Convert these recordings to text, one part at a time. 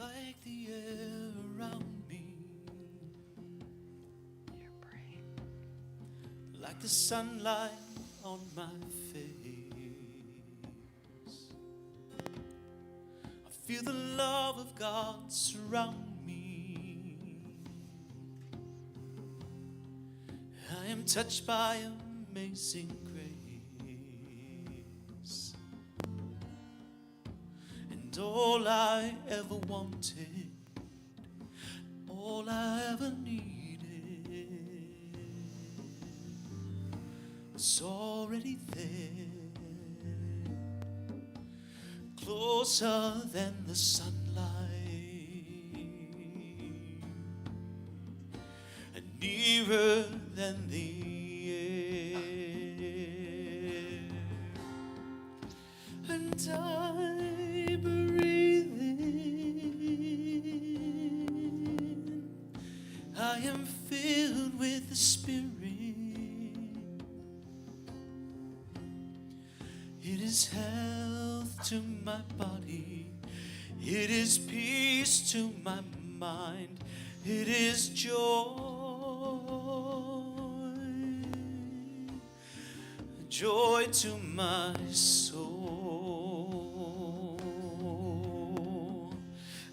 like the air around me, Your brain. like the sunlight on my face. I feel the love of God surround me. I am touched by amazing grace, and all I ever wanted, all I ever needed, was already there, closer than the sunlight, and nearer than the air. And I breathe in, I am filled with the Spirit. It is health to my body, it is peace to my mind, it is joy to my soul.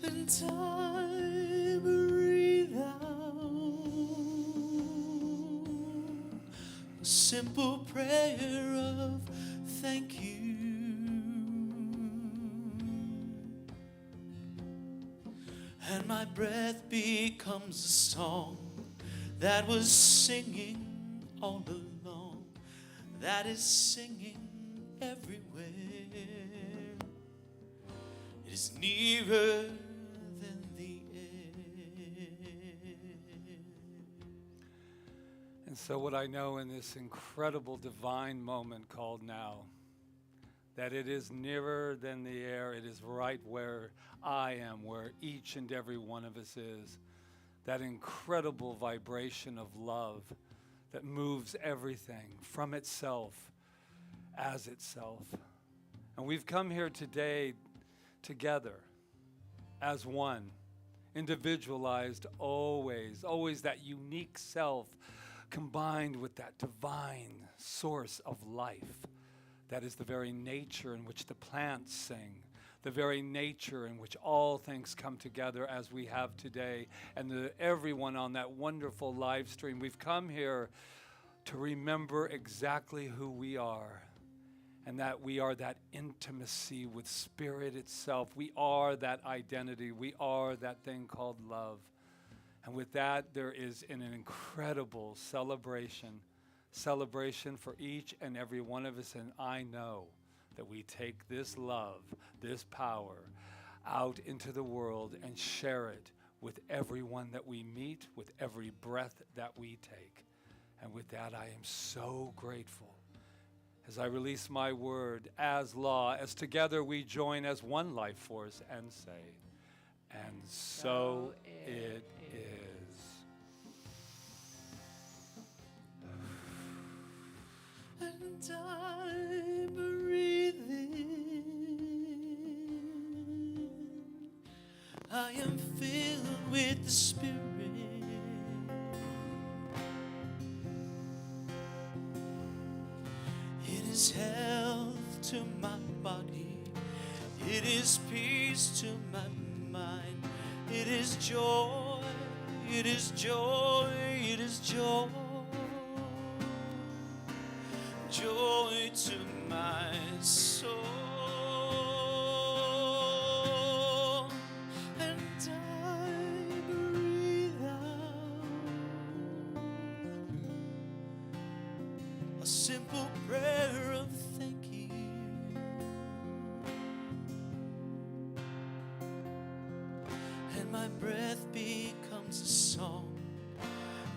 And I breathe out a simple prayer of thank you. And my breath becomes a song that was singing all along, that is singing everywhere. It is nearer than the air. And so what I know in this incredible divine moment called now, that it is nearer than the air. It is right where I am, where each and every one of us is. That incredible vibration of love that moves everything from itself as itself. And we've come here today together as one, individualized always that unique self combined with that divine source of life. That is the very nature in which the plants sing, the very nature in which all things come together as we have today. And everyone on that wonderful live stream, we've come here to remember exactly who we are, and that we are that intimacy with Spirit itself. We are that identity. We are that thing called love. And with that, there is an incredible celebration for each and every one of us. And I know that we take this love, this power out into the world and share it with everyone that we meet, with every breath that we take. And with that, I am so grateful as I release my word as law, as together we join as one life force and say, and so it is. And I breathe in, I am filled with the Spirit. It is health to my body, it is peace to my mind, it is joy, it is joy, it is joy. Joy to my soul. And I breathe out a simple prayer of thank you. And my breath becomes a song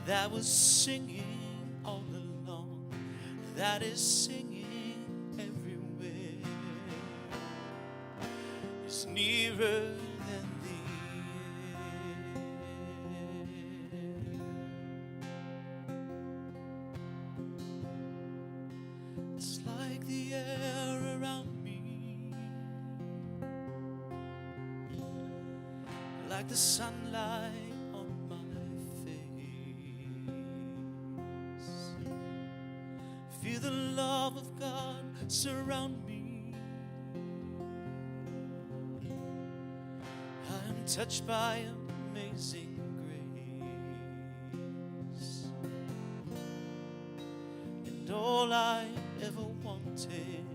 that was singing all along, that is singing everywhere, is nearer than the air. It's like the air around me, like the sunlight on my face. Feel the love of God surround me. I am touched by amazing grace, and all I ever wanted,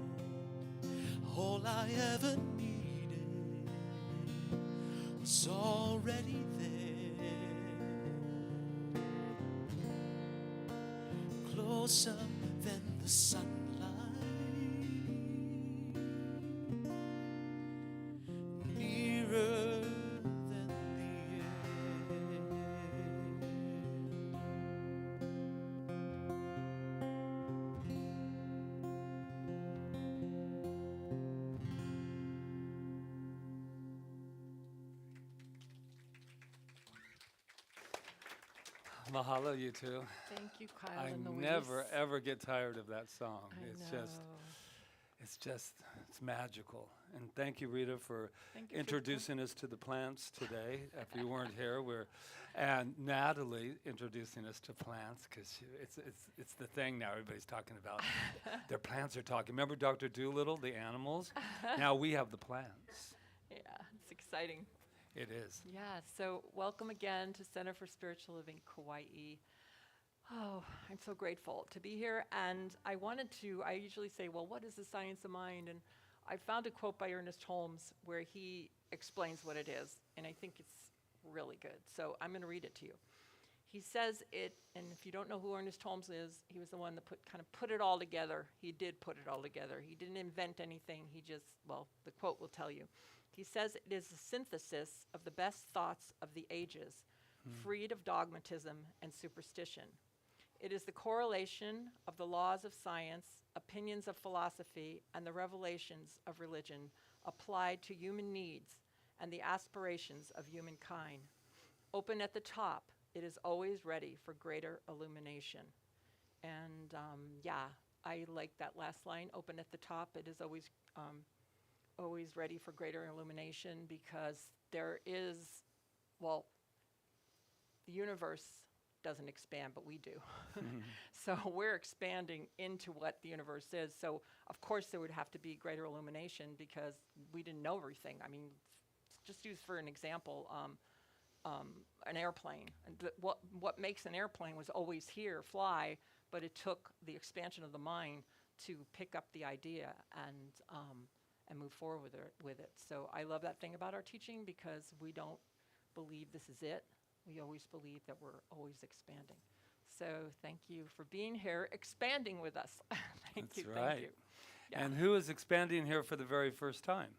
all I ever needed was already there, closer than the sunlight, nearer than the air. Mahalo, you two. Thank you, Kyle I and Louise. never ever get tired of that song. I It's know. it's magical. And thank you, Rita, for Thank you for introducing us to the plants today. If you weren't here, and Natalie introducing us to plants, because it's the thing now everybody's talking about. Their plants are talking. Remember Dr. Doolittle, the animals? Now we have the plants. Yeah, it's exciting. It is. Yeah, so welcome again to Center for Spiritual Living, Kauai. Oh, I'm so grateful to be here. And I usually say, well, what is the science of mind? And I found a quote by Ernest Holmes where he explains what it is. And I think it's really good. So I'm going to read it to you. He says it, and if you don't know who Ernest Holmes is, he was the one that put it all together. He did put it all together. He didn't invent anything. The quote will tell you. He says it is a synthesis of the best thoughts of the ages, freed of dogmatism and superstition. It is the correlation of the laws of science, opinions of philosophy, and the revelations of religion applied to human needs and the aspirations of humankind. Open at the top, it is always ready for greater illumination. And I like that last line, open at the top, it is always ready for greater illumination, because the universe doesn't expand, but we do. So we're expanding into what the universe is. So of course there would have to be greater illumination, because we didn't know everything. I mean, just use for an example, an airplane. And what makes an airplane was always here, fly, but it took the expansion of the mind to pick up the idea and move forward with it. So I love that thing about our teaching, because we don't believe this is it. We always believe that we're always expanding. So thank you for being here, expanding with us. That's Thank right. you. Yeah. And who is expanding here for the very first time?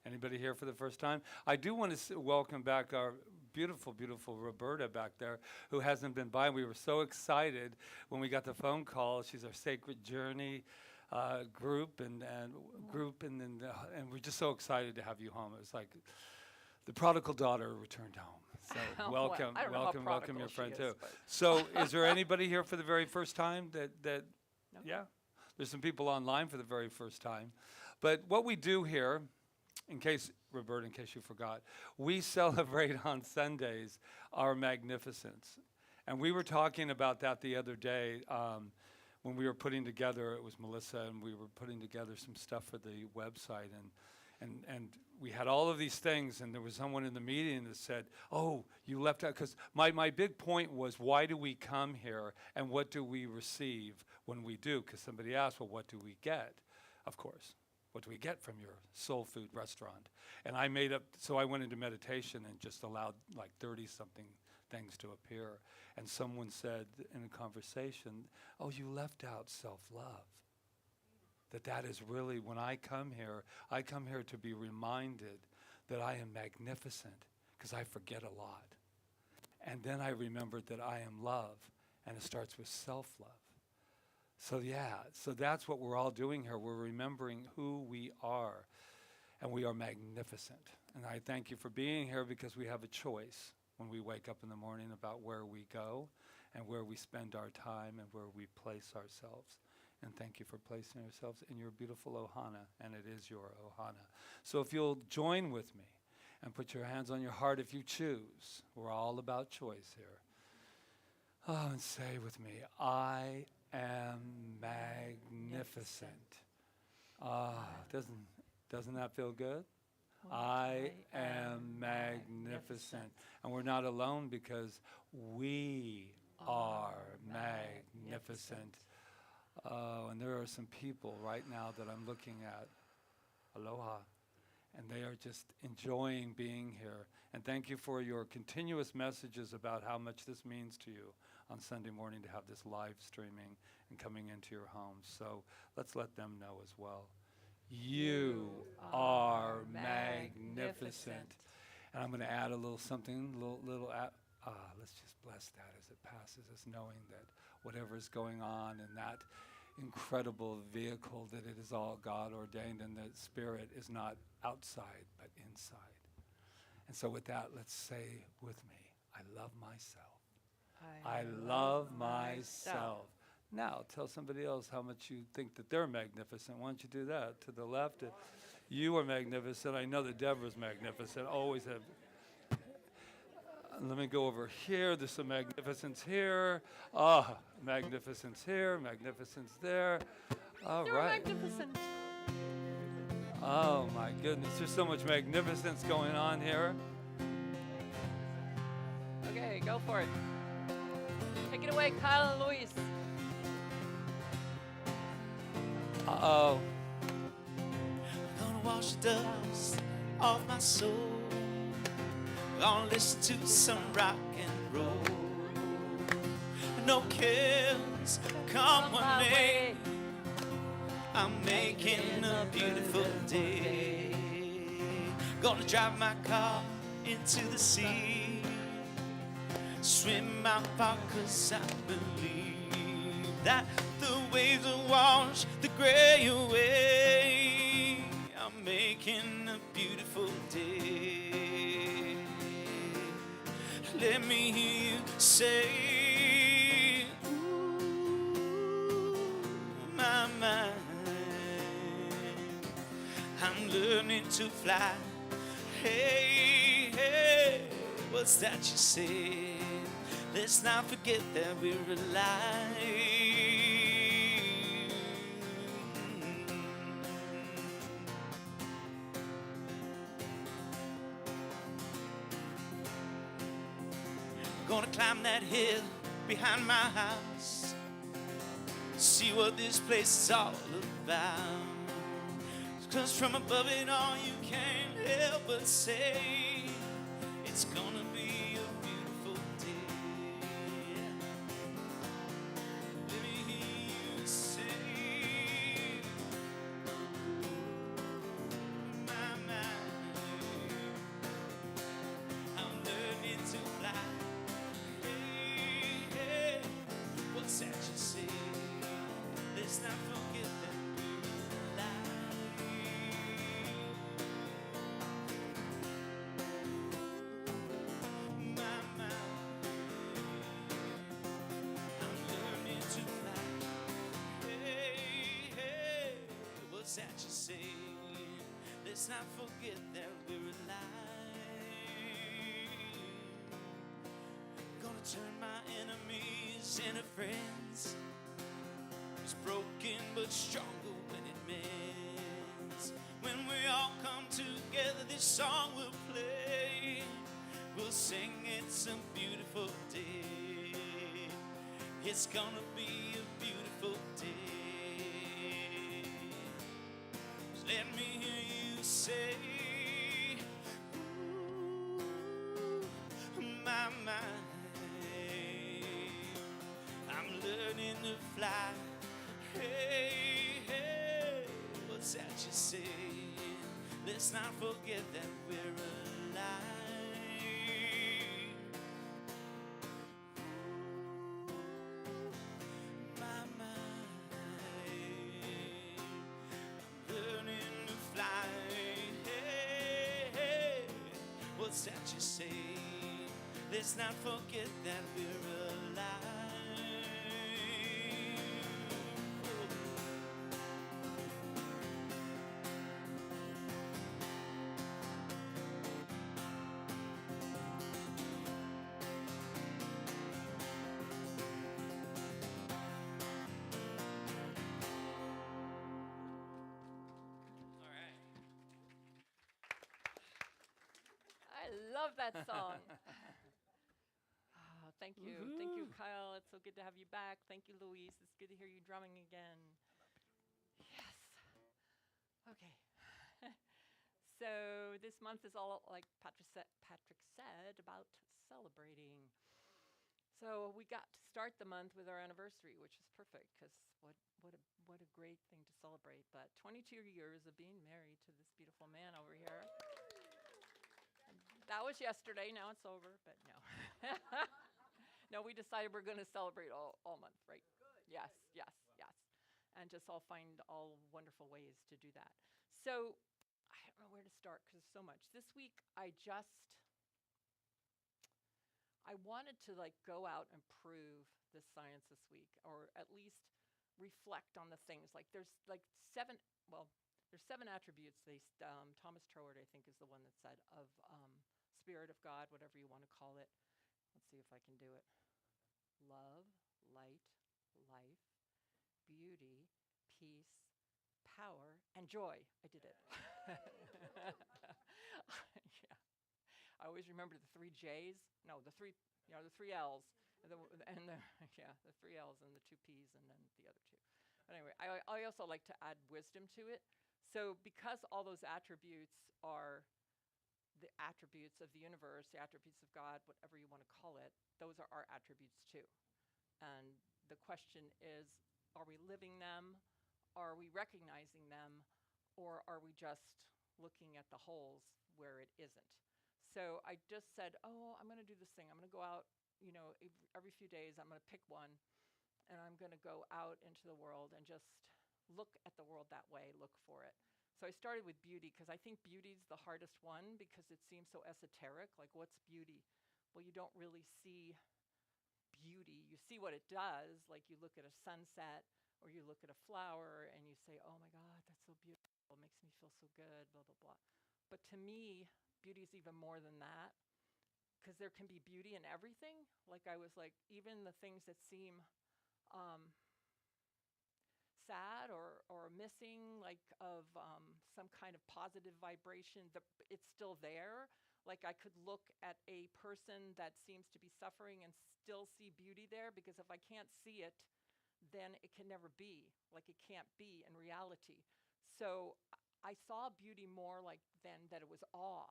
Anybody here for the first time? I do want to welcome back our beautiful, beautiful Roberta back there, who hasn't been by. We were so excited when we got the phone call. She's our Sacred Journey group, and we're just so excited to have you home. It was like the prodigal daughter returned home. So welcome, I don't know how welcome prodigal your she friend is, too. but- So is there anybody here for the very first time that No. yeah? There's some people online for the very first time. But what we do here, Roberta, in case you forgot, we celebrate on Sundays our magnificence. And we were talking about that the other day when we were putting together, it was Melissa, and we were putting together some stuff for the website. And we had all of these things, and there was someone in the meeting that said, oh, you left out, because my big point was, why do we come here, and what do we receive when we do? Because somebody asked, well, what do we get? Of course, what do we get from your soul food restaurant? And I went into meditation and just allowed like 30-something things to appear. And someone said in a conversation, oh, you left out self-love. That is really, when I come here to be reminded that I am magnificent, because I forget a lot. And then I remembered that I am love, and it starts with self-love. So that's what we're all doing here. We're remembering who we are, and we are magnificent. And I thank you for being here, because we have a choice when we wake up in the morning about where we go and where we spend our time and where we place ourselves. And thank you for placing yourselves in your beautiful ohana, and it is your ohana. So if you'll join with me, And put your hands on your heart if you choose. We're all about choice here. Oh, and say with me, I am magnificent. Ah, doesn't that feel good? I am magnificent. And we're not alone because we are magnificent. Oh, and there are some people right now that I'm looking at. Aloha. And they are just enjoying being here. And thank you for your continuous messages about how much this means to you on Sunday morning to have this live streaming and coming into your homes. So let's let them know as well. You are magnificent. And I'm going to add a little something, let's just bless that as it passes us, knowing that whatever is going on in that incredible vehicle, that it is all God ordained and that spirit is not outside but inside. And so with that, let's say with me, I love myself. I love myself. Now tell somebody else how much you think that they're magnificent. Why don't you do that? To the left, you are magnificent. I know that Deborah's magnificent. Always have. Let me go over here. There's some magnificence here. Magnificence here, magnificence there. All You're right. magnificent. Oh my goodness, there's so much magnificence going on here. Okay, go for it. Take it away, Kyle and Luis. Uh-oh. Gonna wash the dust off my soul. Gonna listen to some rock and roll. No cares come my way. I'm making a beautiful day. Gonna drive my car into the sea. Swim out far 'cause I believe that the waves will wash the gray away. I'm making a beautiful day. Let me hear you say, ooh, my mind. I'm learning to fly. Hey, hey, what's that you say? Let's not forget that we're alive. Gonna climb that hill behind my house, see what this place is all about. 'Cause from above it all you can't help but say it's gonna be a beautiful day. Let me hear you say, my mind, I'm learning to fly. Hey, hey, what's that you say? Let's not forget that we're alive. My mind, I'm learning to fly. Hey, hey, what's that you say? Let's not forget that we're alive. Gonna turn my enemies into friends. It's broken but stronger when it mends. When we all come together, this song will play. We'll sing, it's a beautiful day. It's gonna be a beautiful day. So let me hear you say, ooh, my mind, I'm learning to fly. Hey, hey, what's that you say? Let's not forget that we're alive. My mind, I'm learning to fly. Hey, hey, what's that you say? Let's not forget that we're alive. love that song. Thank you. Thank you, Kyle. It's so good to have you back. Thank you, Louise. It's good to hear you drumming again. Yes. Okay. So this month is all, like Patrick said, about celebrating. So we got to start the month with our anniversary, which is perfect because what a great thing to celebrate. But 22 years of being married to this beautiful man over here. That was yesterday. Now it's over, but no. No, we decided we're going to celebrate all month, right? Good. Yes. And just all find all wonderful ways to do that. So I don't know where to start because there's so much. This week, I wanted to like go out and prove this science this week, or at least reflect on the things. Like there's seven attributes. Thomas Troward, I think, is the one that said of Spirit of God, whatever you want to call it. Let's see if I can do it. Love, light, life, beauty, peace, power, and joy. I did it. Yeah. I always remember the 3 J's. No, the three L's. The 3 L's and the 2 P's and then the other 2. But anyway, I also like to add wisdom to it. So because all those attributes are the attributes of the universe, the attributes of God, whatever you want to call it, those are our attributes too. And the question is, are we living them? Are we recognizing them? Or are we just looking at the holes where it isn't? So I just said, I'm going to do this thing. I'm going to go out, every few days, I'm going to pick one, and I'm going to go out into the world and just look at the world that way, look for it. So I started with beauty because I think beauty's the hardest one because it seems so esoteric. Like, what's beauty? Well, you don't really see beauty. You see what it does. Like, you look at a sunset or you look at a flower and you say, oh my God, that's so beautiful. It makes me feel so good, blah, blah, blah. But to me, beauty is even more than that because there can be beauty in everything. Like, I was like, even the things that seem sad or missing, like of some kind of positive vibration, it's still there. Like, I could look at a person that seems to be suffering and still see beauty there, because if I can't see it, then it can never be. Like, it can't be in reality. So I saw beauty more like then that it was awe.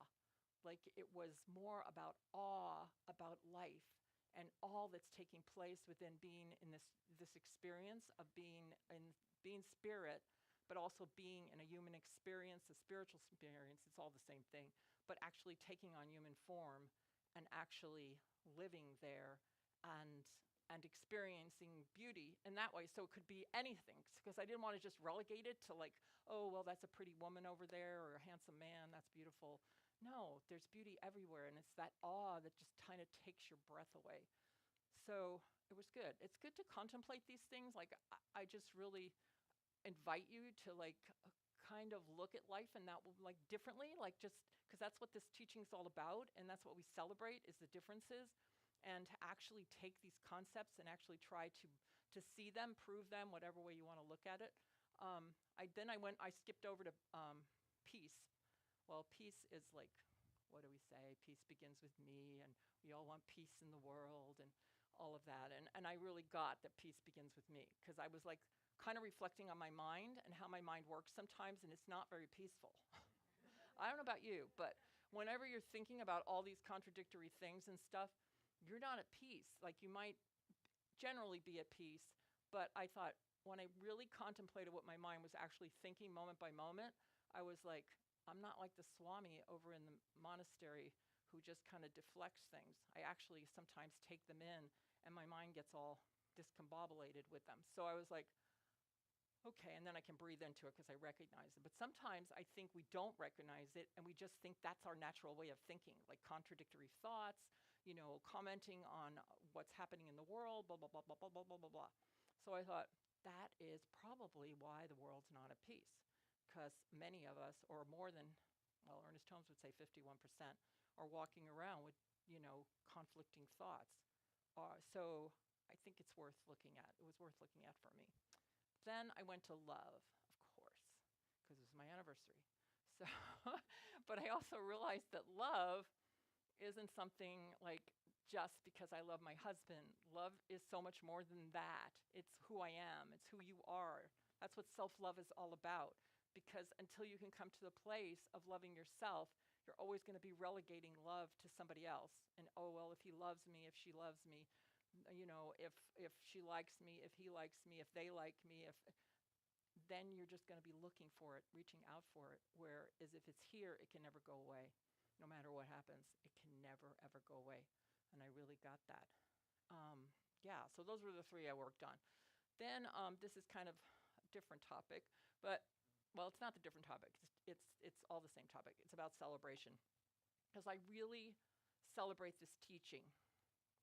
Like, it was more about awe about life and all that's taking place within being in this experience of being spirit, but also being in a human experience, a spiritual experience. It's all the same thing, but actually taking on human form and actually living there and experiencing beauty in that way. So it could be anything, because I didn't want to just relegate it to like, oh, well, that's a pretty woman over there or a handsome man, that's beautiful. No, there's beauty everywhere, and it's that awe that just kind of takes your breath away. So it was good. It's good to contemplate these things. Like, I just really invite you to like kind of look at life and that like differently, like, just because that's what this teaching is all about, and that's what we celebrate is the differences, and to actually take these concepts and actually try to see them, prove them, whatever way you want to look at it. I skipped over to peace. Well, peace is like, what do we say? Peace begins with me, and we all want peace in the world and all of that. And I really got that peace begins with me, because I was like kind of reflecting on my mind and how my mind works sometimes, and it's not very peaceful. I don't know about you, but whenever you're thinking about all these contradictory things and stuff, you're not at peace. Like, you might generally be at peace, but I thought when I really contemplated what my mind was actually thinking moment by moment, I was like, I'm not like the Swami over in the monastery who just kind of deflects things. I actually sometimes take them in, and my mind gets all discombobulated with them. So I was like, okay, and then I can breathe into it because I recognize it. But sometimes I think we don't recognize it, and we just think that's our natural way of thinking, like contradictory thoughts, commenting on what's happening in the world, blah, blah, blah, blah, blah, blah, blah, blah, blah. So I thought, that is probably why the world's not at peace, because many of us, or more than, well, Ernest Holmes would say 51%, are walking around with, conflicting thoughts. So I think it's worth looking at. It was worth looking at for me. Then I went to love, of course, because it was my anniversary. So, but I also realized that love isn't something like just because I love my husband. Love is so much more than that. It's who I am, it's who you are. That's what self-love is all about. Because until you can come to the place of loving yourself, you're always going to be relegating love to somebody else. And oh, well, if he loves me, if she loves me, if she likes me, if he likes me, if they like me, then you're just going to be looking for it, reaching out for it. Whereas if it's here, it can never go away. No matter what happens, it can never, ever go away. And I really got that. Yeah, so those were the 3 I worked on. Then this is kind of a different topic, but, well, it's not the different topic. It's all the same topic. It's about celebration. Because I really celebrate this teaching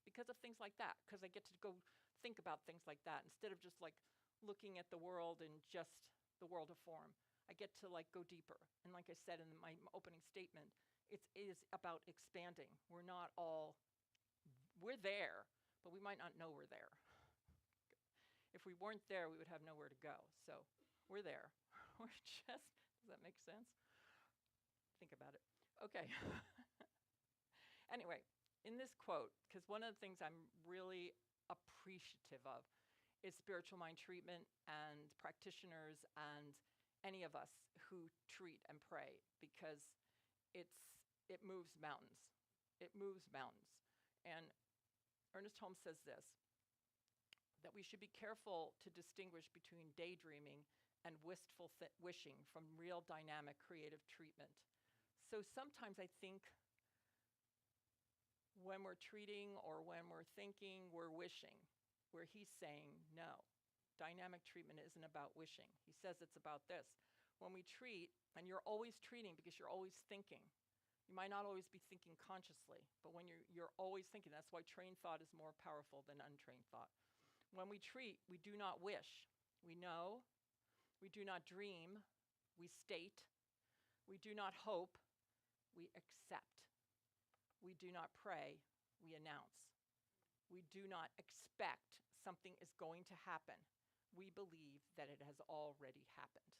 because of things like that, because I get to go think about things like that instead of just like looking at the world in just the world of form. I get to like go deeper. And like I said in my opening statement, it is about expanding. We're there, but we might not know we're there. If we weren't there, we would have nowhere to go. So we're there. We're just, does that make sense? Think about it. Okay. Anyway, in this quote, because one of the things I'm really appreciative of is spiritual mind treatment and practitioners and any of us who treat and pray, because it moves mountains. It moves mountains. And Ernest Holmes says this, that we should be careful to distinguish between daydreaming and wistful wishing from real dynamic creative treatment. So sometimes I think when we're treating or when we're thinking, we're wishing, where he's saying, no, dynamic treatment isn't about wishing. He says it's about this. When we treat, and you're always treating because you're always thinking. You might not always be thinking consciously, but when you're always thinking, that's why trained thought is more powerful than untrained thought. When we treat, we do not wish. We know. We do not dream. We state. We do not hope. We accept. We do not pray. We announce. We do not expect something is going to happen. We believe that it has already happened.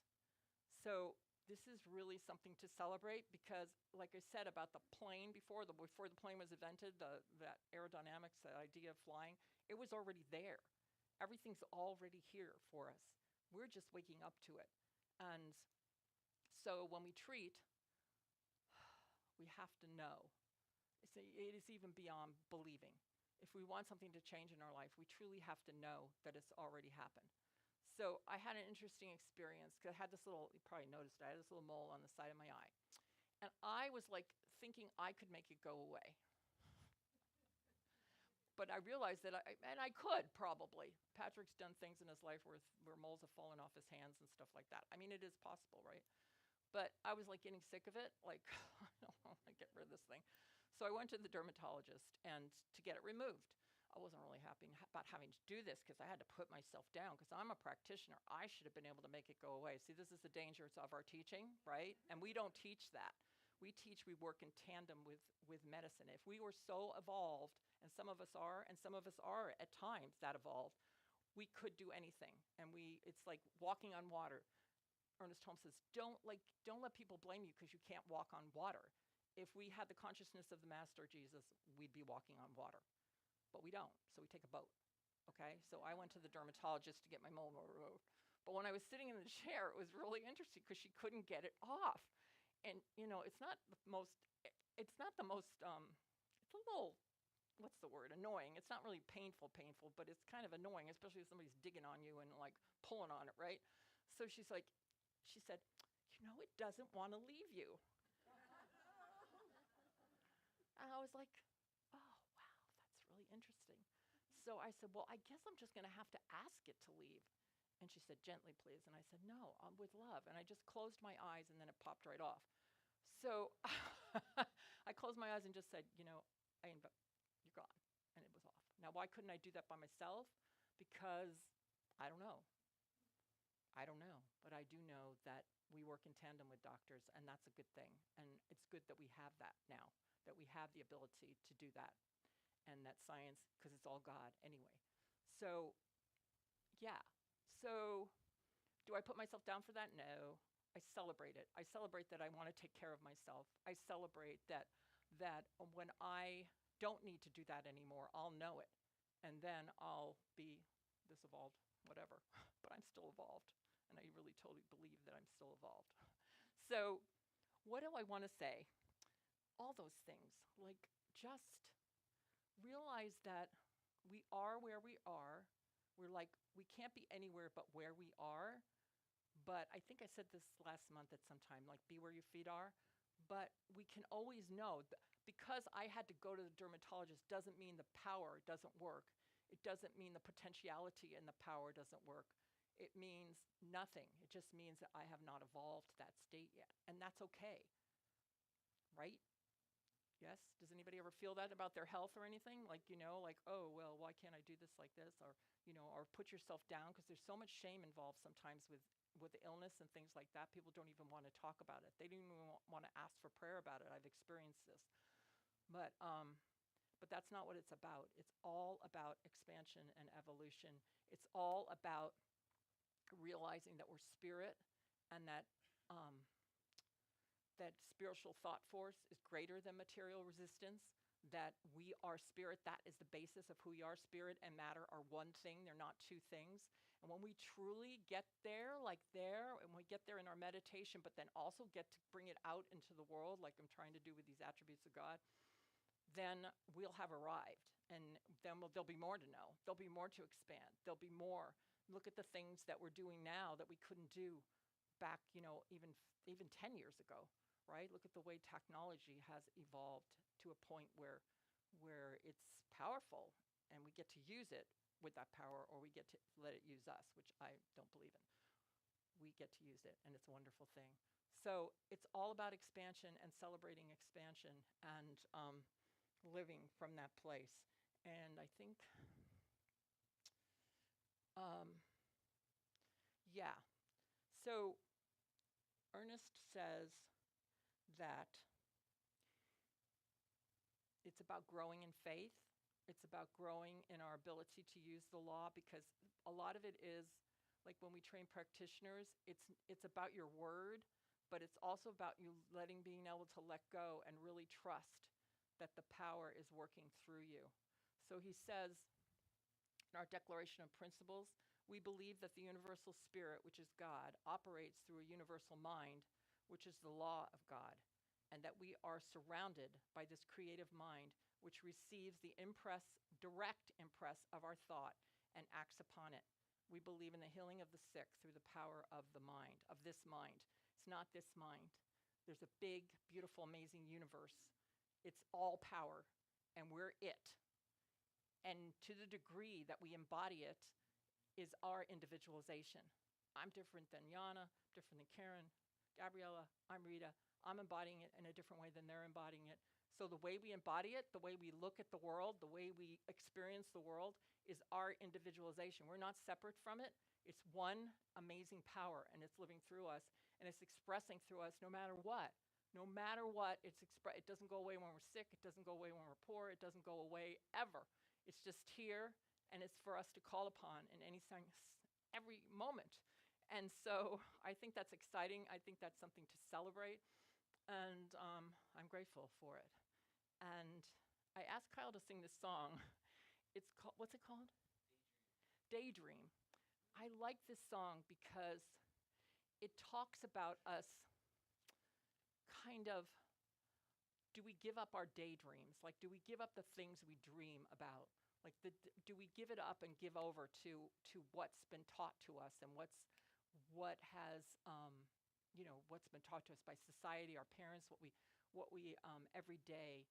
So this is really something to celebrate because, like I said about the plane before the plane was invented, that aerodynamics, the idea of flying, it was already there. Everything's already here for us. We're just waking up to it. And so when we treat, we have to know. It is even beyond believing. If we want something to change in our life, we truly have to know that it's already happened. So I had an interesting experience because I had this little, you probably noticed, I had this little mole on the side of my eye. And I was like thinking I could make it go away. But I realized that I could probably. Patrick's done things in his life where moles have fallen off his hands and stuff like that. I mean, it is possible, right? But I was like getting sick of it. Like, I don't want to get rid of this thing. So I went to the dermatologist and to get it removed. I wasn't really happy about having to do this because I had to put myself down because I'm a practitioner. I should have been able to make it go away. See, this is the danger of our teaching, right? And we don't teach that. We work in tandem with medicine. If we were so evolved, and some of us are, and some of us are at times that evolved, we could do anything. And it's like walking on water. Ernest Holmes says, don't let people blame you because you can't walk on water. If we had the consciousness of the Master Jesus, we'd be walking on water. But we don't, so we take a boat, okay? So I went to the dermatologist to get my mole removed. But when I was sitting in the chair, it was really interesting because she couldn't get it off. And, it's not the most, it's a little, what's the word, annoying. It's not really painful, but it's kind of annoying, especially if somebody's digging on you and like pulling on it, right? So she said, it doesn't want to leave you. And I was like, oh, wow, that's really interesting. So I said, well, I guess I'm just going to have to ask it to leave. And she said, gently, please. And I said, no, with love. And I just closed my eyes, and then it popped right off. So I closed my eyes and just said, you're gone. And it was off. Now, why couldn't I do that by myself? Because I don't know. But I do know that we work in tandem with doctors, and that's a good thing. And it's good that we have that now, that we have the ability to do that. And that science, because it's all God anyway. So, yeah. So, do I put myself down for that? No. I celebrate it. I celebrate that I want to take care of myself. I celebrate that that when I don't need to do that anymore, I'll know it. And then I'll be this evolved, whatever, but I'm still evolved. And I really totally believe that I'm still evolved. So what do I want to say? All those things, like just realize that we are where we are. We're like, we can't be anywhere but where we are. But I think I said this last month at some time, like be where your feet are. But we can always know, because I had to go to the dermatologist doesn't mean the power doesn't work. It doesn't mean the potentiality and the power doesn't work. It means nothing. It just means that I have not evolved to that state yet. And that's okay, right? Yes? Does anybody ever feel that about their health or anything? Like, like, oh, well, why can't I do this like this? Or, or put yourself down, because there's so much shame involved sometimes with illness and things like that. People don't even want to talk about it. They don't even want to ask for prayer about it. I've experienced this. But that's not what it's about. It's all about expansion and evolution. It's all about realizing that we're spirit, and that that spiritual thought force is greater than material resistance, that we are spirit. That is the basis of who we are. Spirit and matter are one thing. They're not two things. And when we truly get there, like there, and we get there in our meditation, but then also get to bring it out into the world, like I'm trying to do with these attributes of God, then we'll have arrived. And then there'll be more to know. There'll be more to expand. There'll be more. Look at the things that we're doing now that we couldn't do back, even 10 years ago, right? Look at the way technology has evolved to a point where it's powerful, and we get to use it with that power, or we get to let it use us, which I don't believe in. We get to use it, and it's a wonderful thing. So it's all about expansion and celebrating expansion, and living from that place. And I think, yeah. So Ernest says that it's about growing in faith. It's about growing in our ability to use the law, because a lot of it is, like when we train practitioners, it's about your word, but it's also about you being able to let go and really trust that the power is working through you. So he says, in our Declaration of Principles, we believe that the universal spirit, which is God, operates through a universal mind, which is the law of God, and that we are surrounded by this creative mind, which receives the direct impress of our thought and acts upon it. We believe in the healing of the sick through the power of the mind, of this mind. It's not this mind. There's a big, beautiful, amazing universe. It's all power, and we're it. And to the degree that we embody it is our individualization. I'm different than Yana, different than Karen, Gabriella, I'm Rita. I'm embodying it in a different way than they're embodying it. So the way we embody it, the way we look at the world, the way we experience the world is our individualization. We're not separate from it. It's one amazing power, and it's living through us, and it's expressing through us no matter what. No matter what, it doesn't go away when we're sick. It doesn't go away when we're poor. It doesn't go away ever. It's just here, and it's for us to call upon in every moment. And so I think that's exciting. I think that's something to celebrate, and I'm grateful for it. And I asked Kyle to sing this song. It's called, what's it called? Daydream. I like this song because it talks about us kind of, do we give up our daydreams? Like, do we give up the things we dream about? Like, do we give it up and give over to what's been taught to us, and what has what's been taught to us by society, our parents, what we every day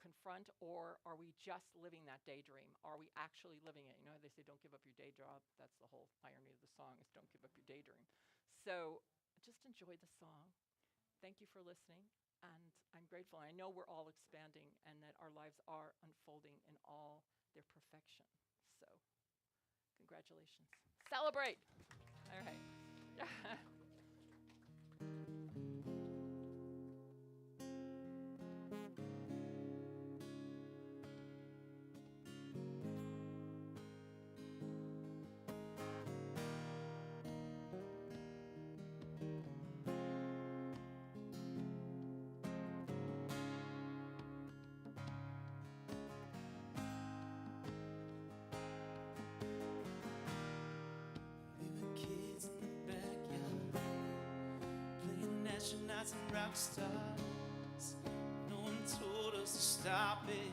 confront? Or are we just living that daydream? Are we actually living it? They say don't give up your day job. That's the whole irony of the song, is don't give up your daydream. So just enjoy the song. Thank you for listening, and I'm grateful. I know we're all expanding, and that our lives are unfolding in all their perfection. So congratulations. Celebrate. All right. astronauts and rock stars. No one told us to stop it.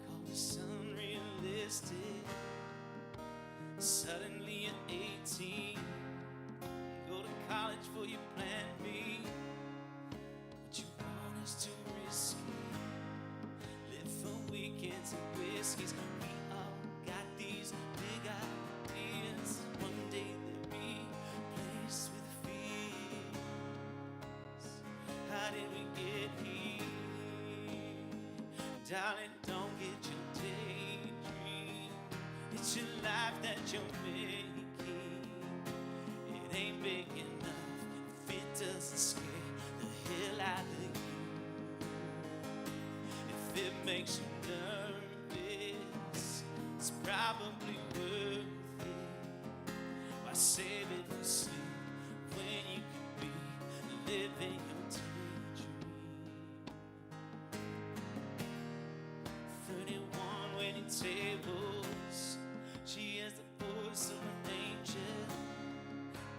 Call this unrealistic. Suddenly at 18, go to college for your plan B. What you want is too risky. Live for weekends and whiskeys. We all got these big ideas. One day they'll be placed with fears. How did we get here? Darling, don't get your daydream. It's your life that you're making. It ain't big enough if it doesn't scare the hell out of you. If it makes you nervous, it's probably worth it. Why save it for sleep when you could be living your daydream? 31 waiting tables. She has the voice of an angel.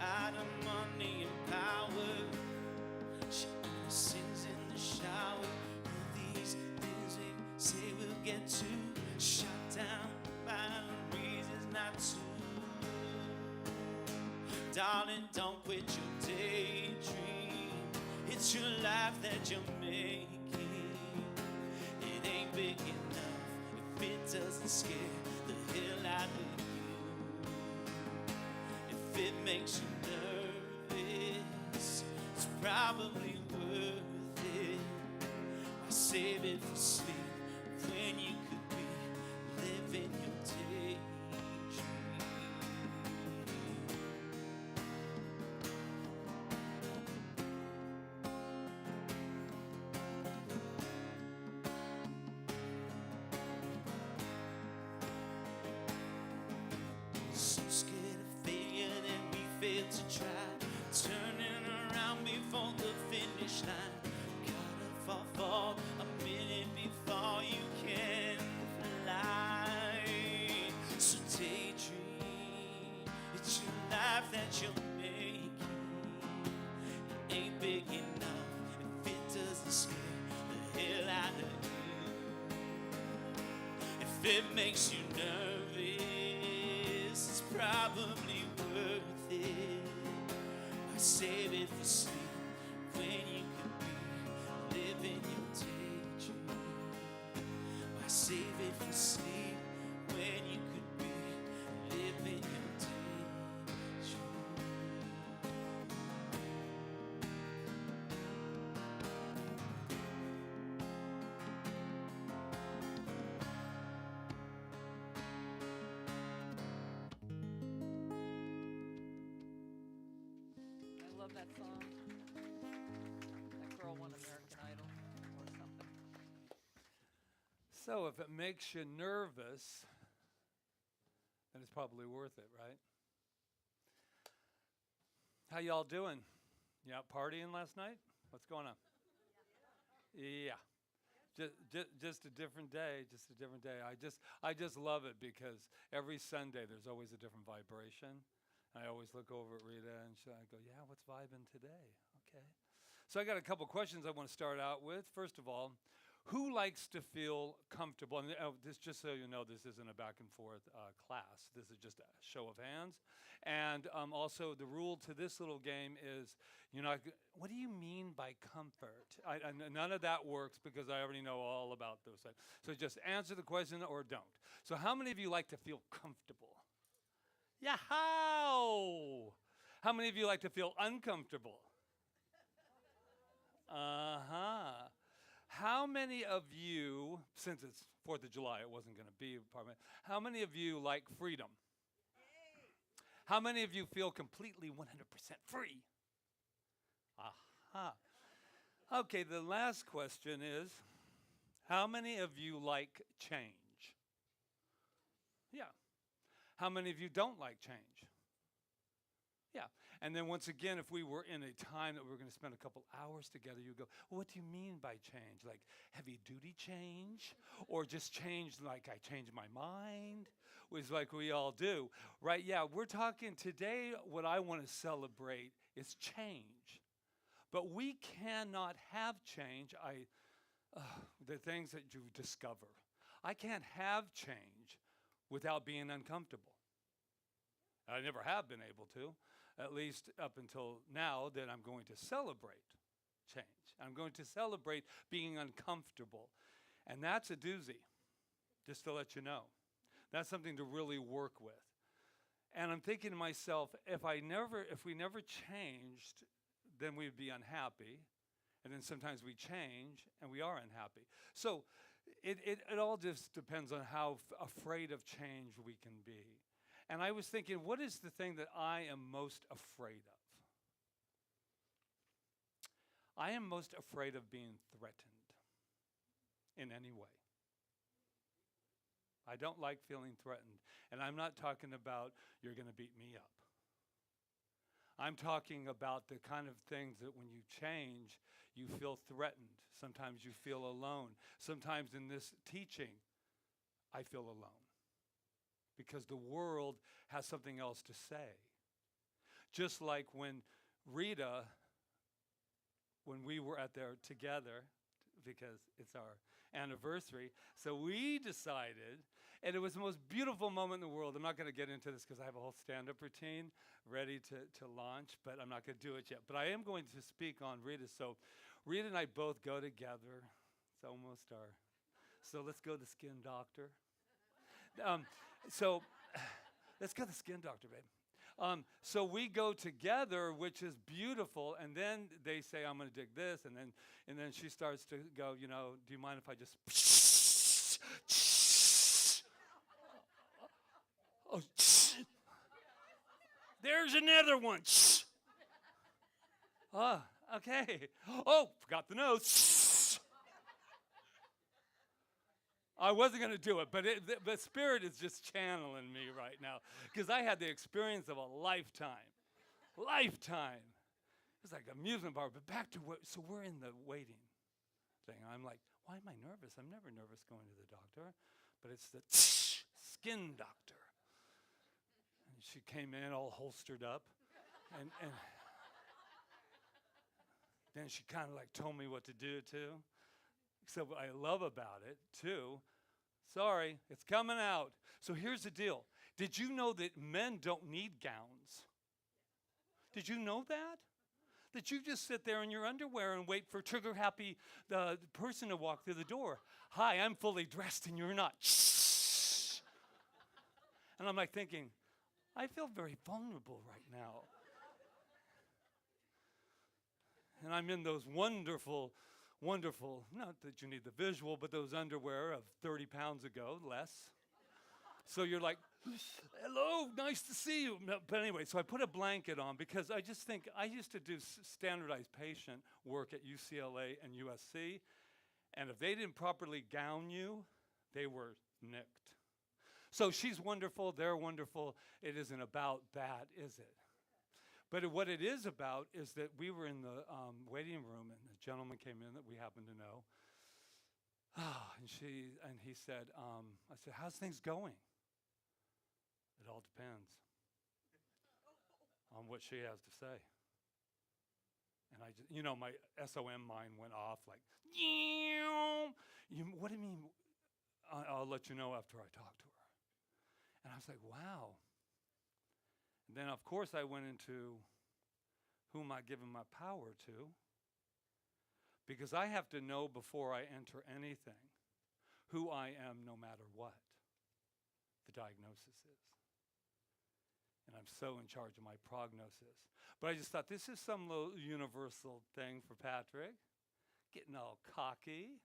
Out of money and power, she only sings in the shower. And these things they say we'll get to, shot down by reasons not to. Darling, don't quit your daydream. It's your life that you're making. It ain't big enough if it doesn't scare the hell out of you. If it makes you nervous, it's probably worth it. Why save it for sleep when you could be living your daydream? So scared of failure that we failed to try, turning around before the finish line. Gotta fall a minute before you can fly. So daydream, it's your life that you're making. It ain't big enough if it doesn't scare the hell out of you. If it makes you nervous, it's probably worth it. Why save it for sleep when you could be living your daydream? Why save it for sleep when you could be living your daydream? I love that song. That girl won American Idol or something. So if it makes you nervous, then it's probably worth it, right? How y'all doing? You out partying last night? What's going on? Yeah. Just a different day, just a different day. I just love it because every Sunday there's always a different vibration. I always look over at Rita and I go, yeah, what's vibing today? Okay. So I got a couple questions I want to start out with. First of all, who likes to feel comfortable? And this, just so you know, this isn't a back and forth class. This is just a show of hands. And also the rule to this little game is, what do you mean by comfort? None of that works because I already know all about those things. So just answer the question or don't. So how many of you like to feel comfortable? Yeah, how? How many of you like to feel uncomfortable? Uh-huh. How many of you, since it's 4th of July, it wasn't going to be a part of it, how many of you like freedom? How many of you feel completely 100% free? Aha. Okay, the last question is, how many of you like change? Yeah. How many of you don't like change? Yeah. And then once again, if we were in a time that we were going to spend a couple hours together, you go, well, what do you mean by change? Like heavy duty change? Or just change like I changed my mind? Was like we all do, right? Yeah, we're talking today, what I want to celebrate is change. But we cannot have change. The things that you discover. I can't have change without being uncomfortable. I never have been able to, at least up until now that I'm going to celebrate change. I'm going to celebrate being uncomfortable. And that's a doozy, just to let you know. That's something to really work with. And I'm thinking to myself, if we never changed, then we'd be unhappy. And then sometimes we change and we are unhappy. So it all just depends on how afraid of change we can be. And I was thinking, what is the thing that I am most afraid of? I am most afraid of being threatened in any way. I don't like feeling threatened. And I'm not talking about you're going to beat me up. I'm talking about the kind of things that when you change, you feel threatened. Sometimes you feel alone. Sometimes in this teaching, I feel alone because the world has something else to say. Just like when Rita, when we were at there together, because it's our anniversary, so we decided, and it was the most beautiful moment in the world. I'm not going to get into this because I have a whole stand-up routine ready to launch, but I'm not going to do it yet. But I am going to speak on Rita. So Rita and I both go together. It's almost so let's go to the skin doctor. So let's go to the skin doctor, babe. So we go together, which is beautiful, and then they say, I'm going to dig this, and then she starts to go, do you mind if I just... Oh, there's another one. Oh, okay. Oh, forgot the nose. I wasn't going to do it, but the Spirit is just channeling me right now because I had the experience of a lifetime. Lifetime. It's like an amusement park, but back to so we're in the waiting thing. I'm like, why am I nervous? I'm never nervous going to the doctor, but it's the skin doctor. And she came in all holstered up, and then she kind of like told me what to do too. So what I love about it, too, sorry, it's coming out. So here's the deal. Did you know that men don't need gowns? Did you know that? That you just sit there in your underwear and wait for trigger-happy the person to walk through the door. Hi, I'm fully dressed and you're not. Shh. And I'm like thinking, I feel very vulnerable right now. And I'm in those wonderful, not that you need the visual, but those underwear of 30 pounds ago, less. So you're like, hello, nice to see you. No, but anyway, so I put a blanket on because I just think, I used to do standardized patient work at UCLA and USC, and if they didn't properly gown you, they were nicked. So she's wonderful, they're wonderful. It isn't about that, is it? But what it is about is that we were in the waiting room, and a gentleman came in that we happen to know. And he said, I said, how's things going? It all depends on what she has to say. And I just, my SOM mind went off like, what do you mean? I'll let you know after I talk to her. And I was like, wow. And then, of course, I went into who am I giving my power to? Because I have to know before I enter anything who I am no matter what the diagnosis is. And I'm so in charge of my prognosis. But I just thought this is some little universal thing for Patrick, getting all cocky.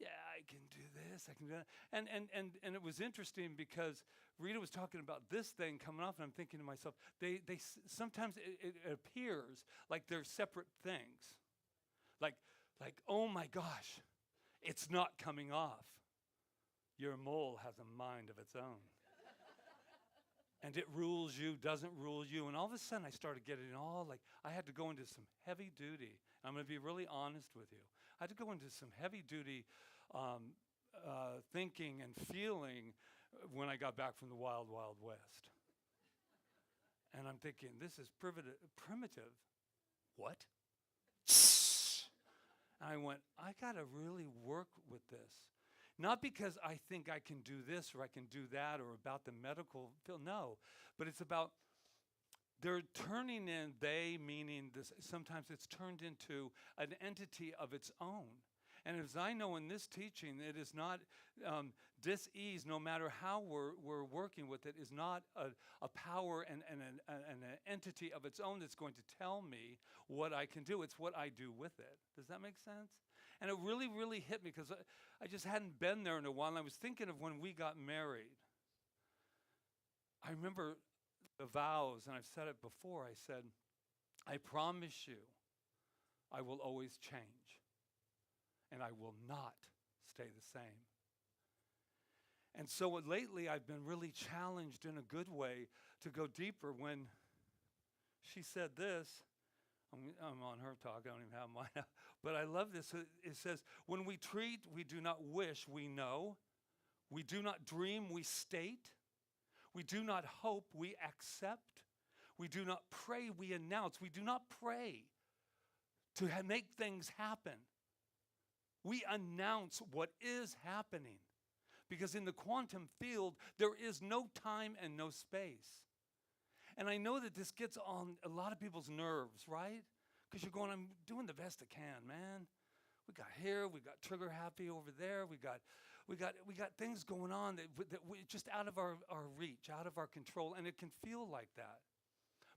Yeah, I can do this, I can do that. And it was interesting because Rita was talking about this thing coming off, and I'm thinking to myself, they sometimes it appears like they're separate things. Like, oh my gosh, it's not coming off. Your mole has a mind of its own. And it rules you, doesn't rule you. And all of a sudden I started getting all like, I had to go into some heavy duty. I'm going to be really honest with you. I had to go into some heavy duty thinking and feeling when I got back from the wild, wild west. And I'm thinking, this is primitive. What? And I went, I got to really work with this. Not because I think I can do this or I can do that or about the medical field, no. But it's about, they're turning in, they meaning this, sometimes it's turned into an entity of its own. And as I know in this teaching, it is not dis-ease, no matter how we're working with it, is not a power and an entity of its own that's going to tell me what I can do. It's what I do with it. Does that make sense? And it really, really hit me because I just hadn't been there in a while. And I was thinking of when we got married. I remember the vows, and I've said it before. I said, I promise you I will always change. And I will not stay the same. And so lately I've been really challenged in a good way to go deeper. When she said this, I'm on her talk, I don't even have mine, but I love this. It says, when we treat, we do not wish, we know. We do not dream, we state. We do not hope, we accept. We do not pray, we announce. We do not pray to make things happen. We announce what is happening. Because in the quantum field, there is no time and no space. And I know that this gets on a lot of people's nerves, right? Because you're going, I'm doing the best I can, man. We got here, we got trigger happy over there, we got things going on that we just out of our reach, out of our control, and it can feel like that.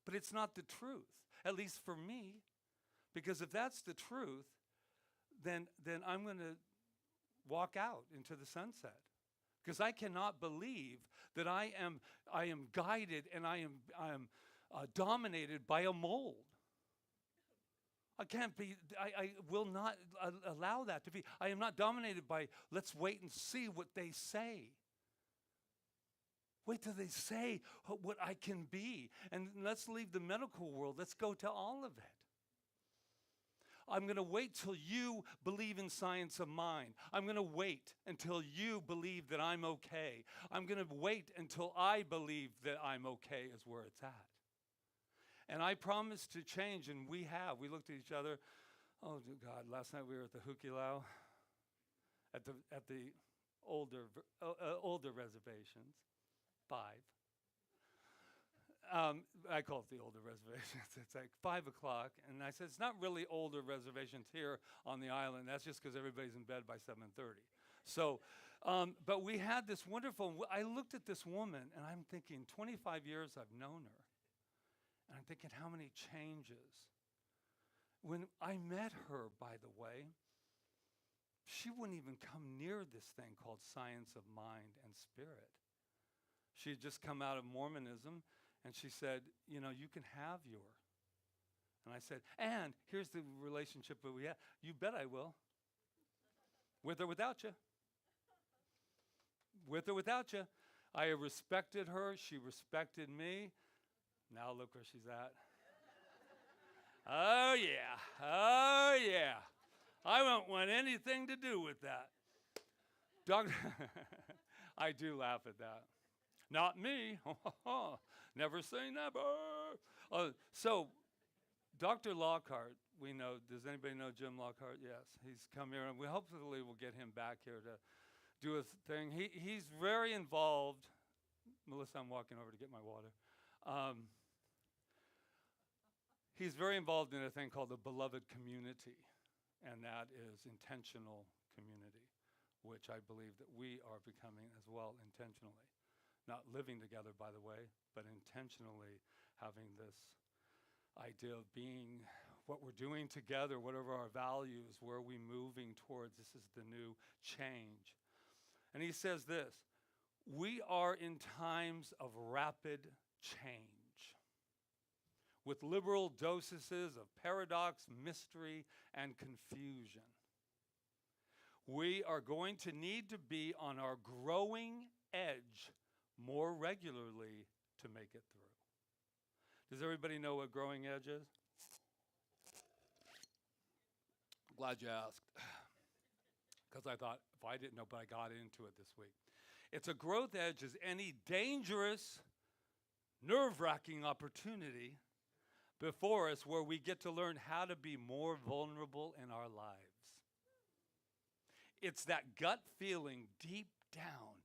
But it's not the truth, at least for me. Because if that's the truth, then I'm going to walk out into the sunset. Because I cannot believe that I am guided and I am dominated by a mold. I can't be, I will not allow that to be. I am not dominated by, let's wait and see what they say. Wait till they say what I can be. And let's leave the medical world. Let's go to all of it. I'm going to wait till you believe in science of mind. I'm going to wait until you believe that I'm okay. I'm going to wait until I believe that I'm okay is where it's at. And I promise to change, and we have. We looked at each other. Oh, God, last night we were at the Hukilau, at the older reservations, 5. I call it the older reservations. It's like 5 o'clock, and I said, it's not really older reservations here on the island. That's just because everybody's in bed by 7:30. So, but we had this wonderful, I looked at this woman, and I'm thinking, 25 years I've known her. And I'm thinking, how many changes? When I met her, by the way, she wouldn't even come near this thing called science of mind and spirit. She had just come out of Mormonism, and she said, you know, you can have your. And I said, and here's the relationship that we have. You bet I will. With or without you. With or without you. I respected her. She respected me. Now look where she's at. Oh, yeah. Oh, yeah. I won't want anything to do with that. I do laugh at that. Not me. Never say never. So, Dr. Lockhart, we know. Does anybody know Jim Lockhart? Yes. He's come here, and we hopefully will get him back here to do a thing. He's very involved. Melissa, I'm walking over to get my water. He's very involved in a thing called the beloved community, and that is intentional community, which I believe that we are becoming as well intentionally. Not living together, by the way, but intentionally having this idea of being what we're doing together, whatever our values, where are we moving towards. This is the new change. And he says this, we are in times of rapid change, with liberal doses of paradox, mystery, and confusion. We are going to need to be on our growing edge more regularly to make it through. Does everybody know what growing edge is? Glad you asked. Because I thought, if I didn't know, but I got into it this week. It's a growth edge is any dangerous, nerve-wracking opportunity before us where we get to learn how to be more vulnerable in our lives. It's that gut feeling deep down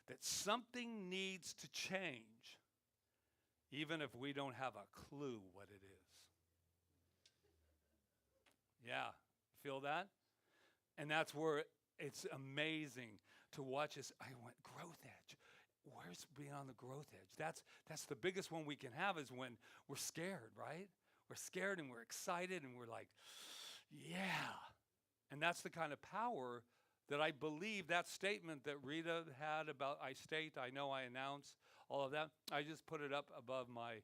that something needs to change, even if we don't have a clue what it is. Yeah, feel that? And that's where it's amazing to watch this. I went, growth edge. Where's being on the growth edge? That's the biggest one we can have, is when we're scared, right? We're scared and we're excited and we're like, yeah. And that's the kind of power that I believe, that statement that Rita had about I state, I know, I announce, all of that. I just put it up above my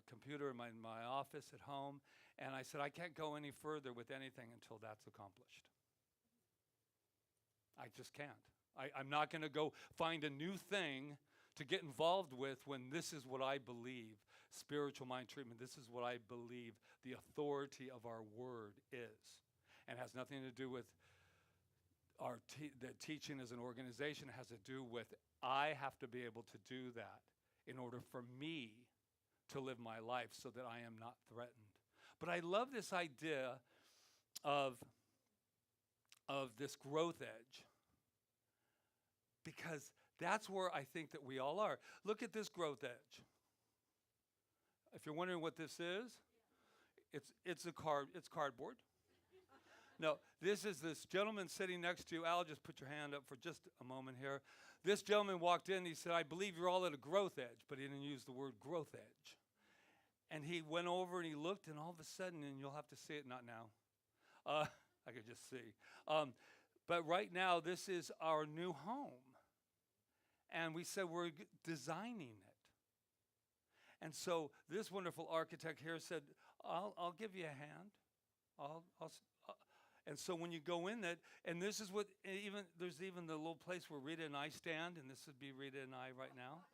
computer in my office at home. And I said, I can't go any further with anything until that's accomplished. I just can't. I'm not going to go find a new thing to get involved with when this is what I believe, spiritual mind treatment, this is what I believe the authority of our word is. And it has nothing to do with the teaching as an organization. It has to do with I have to be able to do that in order for me to live my life so that I am not threatened. But I love this idea of this growth edge, because that's where I think that we all are. Look at this growth edge. If you're wondering what this is, it's cardboard. No, this is this gentleman sitting next to you. Al, just put your hand up for just a moment here. This gentleman walked in, he said, I believe you're all at a growth edge, but he didn't use the word growth edge. And he went over and he looked, and all of a sudden, and you'll have to see it, not now. I could just see. But right now, this is our new home. And we said we're designing it. And so this wonderful architect here said, I'll give you a hand. And so when you go in that, and this is what, there's even the little place where Rita and I stand, and this would be Rita and I right now.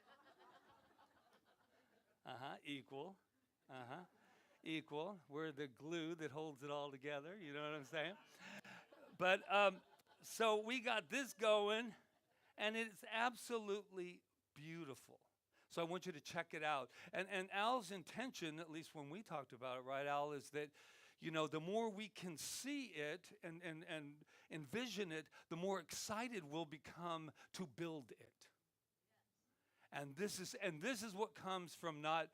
Equal. Equal. We're the glue that holds it all together, you know what I'm saying? But so we got this going, and it's absolutely beautiful. So I want you to check it out. And Al's intention, at least when we talked about it, right, Al, is that, you know, the more we can see it and envision it, the more excited we'll become to build it. And this is what comes from not,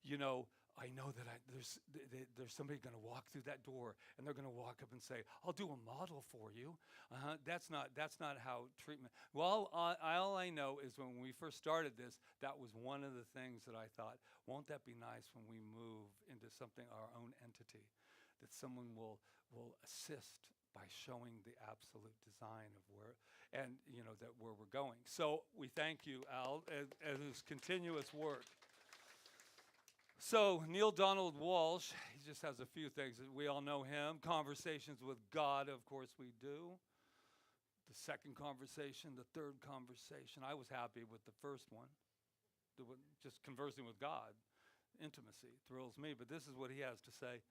you know, I know that there's somebody going to walk through that door, and they're going to walk up and say, I'll do a model for you. That's not how treatment. Well, all I know is when we first started this, that was one of the things that I thought, won't that be nice when we move into something, our own entity, that someone will assist by showing the absolute design of where, and you know, that where we're going. So we thank you, Al, as this continuous work. So Neil Donald Walsh, he just has a few things. We all know him. Conversations with God, of course we do. The second conversation, the third conversation. I was happy with the first one. Just conversing with God. Intimacy thrills me, but this is what he has to say.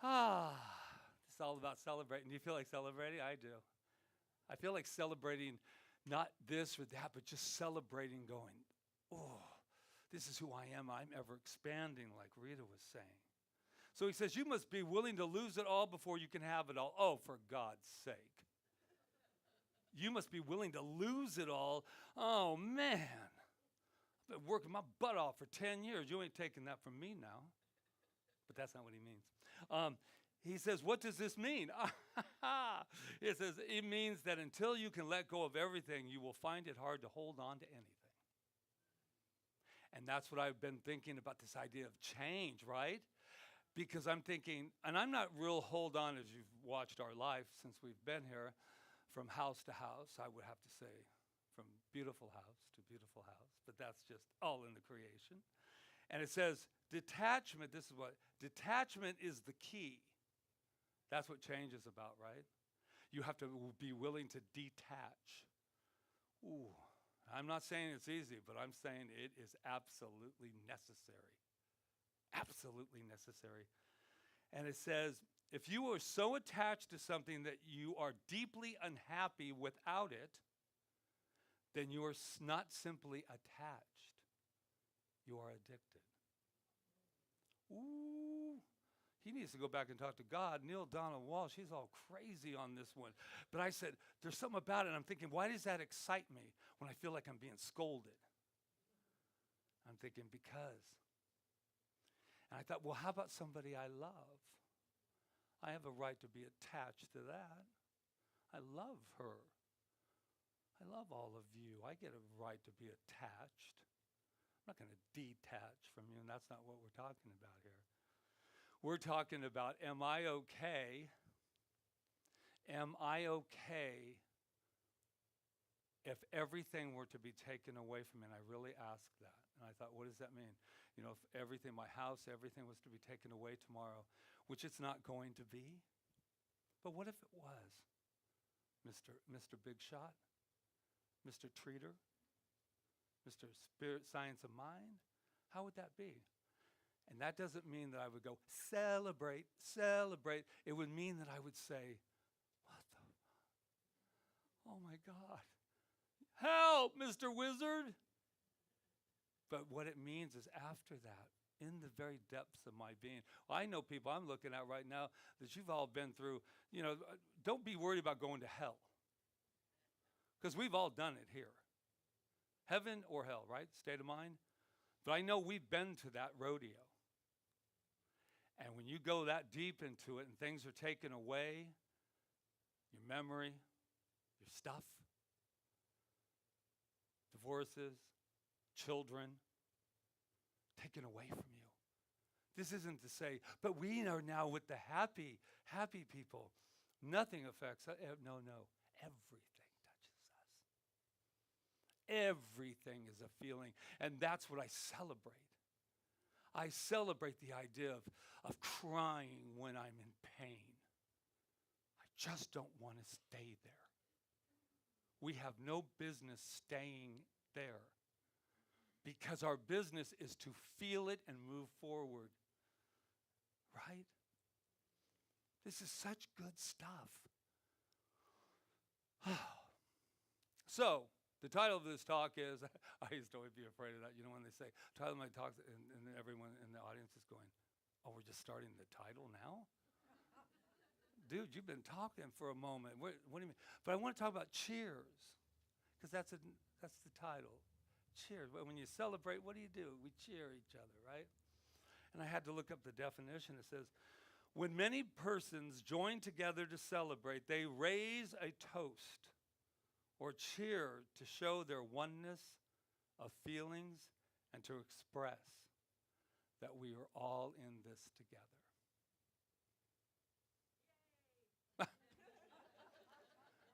It's all about celebrating. Do you feel like celebrating? I do. I feel like celebrating not this or that, but just celebrating, going, oh, this is who I am. I'm ever expanding, like Rita was saying. So he says, you must be willing to lose it all before you can have it all. Oh, for God's sake. You must be willing to lose it all. Oh, man. I've been working my butt off for 10 years. You ain't taking that from me now. But that's not what he means. He says, what does this mean? It says, it means that until you can let go of everything, you will find it hard to hold on to anything. And that's what I've been thinking about, this idea of change, right? Because I'm thinking, and I'm not real hold on, as you've watched our life since we've been here, from house to house, I would have to say, from beautiful house to beautiful house, but that's just all in the creation. And it says, detachment, this is what, detachment is the key. That's what change is about, right? You have to be willing to detach. Ooh. I'm not saying it's easy, but I'm saying it is absolutely necessary. Absolutely necessary. And it says, if you are so attached to something that you are deeply unhappy without it, then you are not simply attached. You are addicted. Ooh. he needs to go back and talk to God. Neil Donald Walsh, he's all crazy on this one. But I said, there's something about it. And I'm thinking, why does that excite me when I feel like I'm being scolded? I'm thinking, because. And I thought, well, how about somebody I love? I have a right to be attached to that. I love her. I love all of you. I get a right to be attached. I'm not going to detach from you, and that's not what we're talking about here. We're talking about, am I okay? Am I okay if everything were to be taken away from me? And I really asked that. And I thought, what does that mean? You know, if everything, my house, everything was to be taken away tomorrow, which it's not going to be. But what if it was? Mr. Big Shot? Mr. Treater? Mr. Spirit, Science of Mind? How would that be? And that doesn't mean that I would go, celebrate, celebrate. It would mean that I would say, what the? Oh my God. Help, Mr. Wizard. But what it means is after that, in the very depths of my being. Well, I know people I'm looking at right now that you've all been through, you know, don't be worried about going to hell. Because we've all done it here. Heaven or hell, right? State of mind. But I know we've been to that rodeo. And when you go that deep into it and things are taken away, your memory, your stuff, divorces, children, taken away from you. This isn't to say, but we are now with the happy people. Nothing affects us. No. Everything touches us. Everything is a feeling. And that's what I celebrate. I celebrate the idea of crying when I'm in pain. I just don't want to stay there. We have no business staying there because our business is to feel it and move forward. Right? This is such good stuff. So, the title of this talk is, I used to always be afraid of that, you know, when they say, title of my talk, and everyone in the audience is going, oh, we're just starting the title now? Dude, you've been talking for a moment. What do you mean? But I want to talk about cheers, because that's the title. Cheers. When you celebrate, what do? We cheer each other, right? And I had to look up the definition. It says, when many persons join together to celebrate, they raise a toast or cheer to show their oneness of feelings and to express that we are all in this together.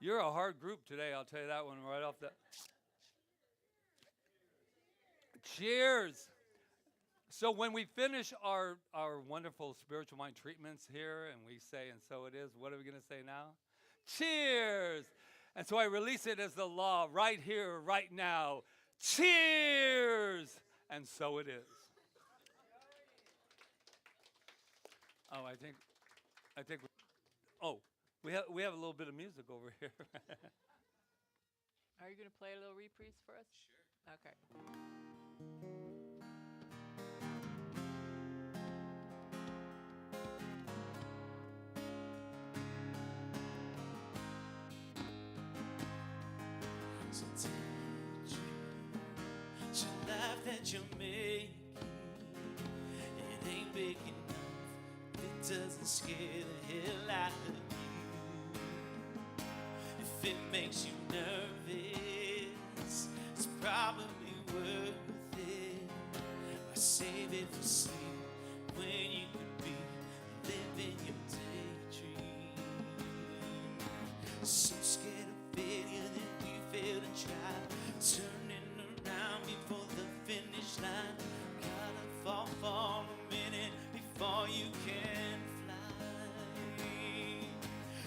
You're a hard group today, I'll tell you that one right off the... Cheers! So when we finish our wonderful spiritual mind treatments here and we say, and so it is, what are we going to say now? Cheers! And so I release it as the law right here, right now. Cheers! And so it is. Oh, I think we have a little bit of music over here. Are you going to play a little reprise for us? Sure. Okay. So take your life that you're making. It ain't big enough. It doesn't scare the hell out of you. If it makes you nervous, it's probably worth it. Why save it for sleep when you could be living your daydream? So scared of failure that you fail to try, turning around before the finish line. Gotta fall for a minute before you can fly.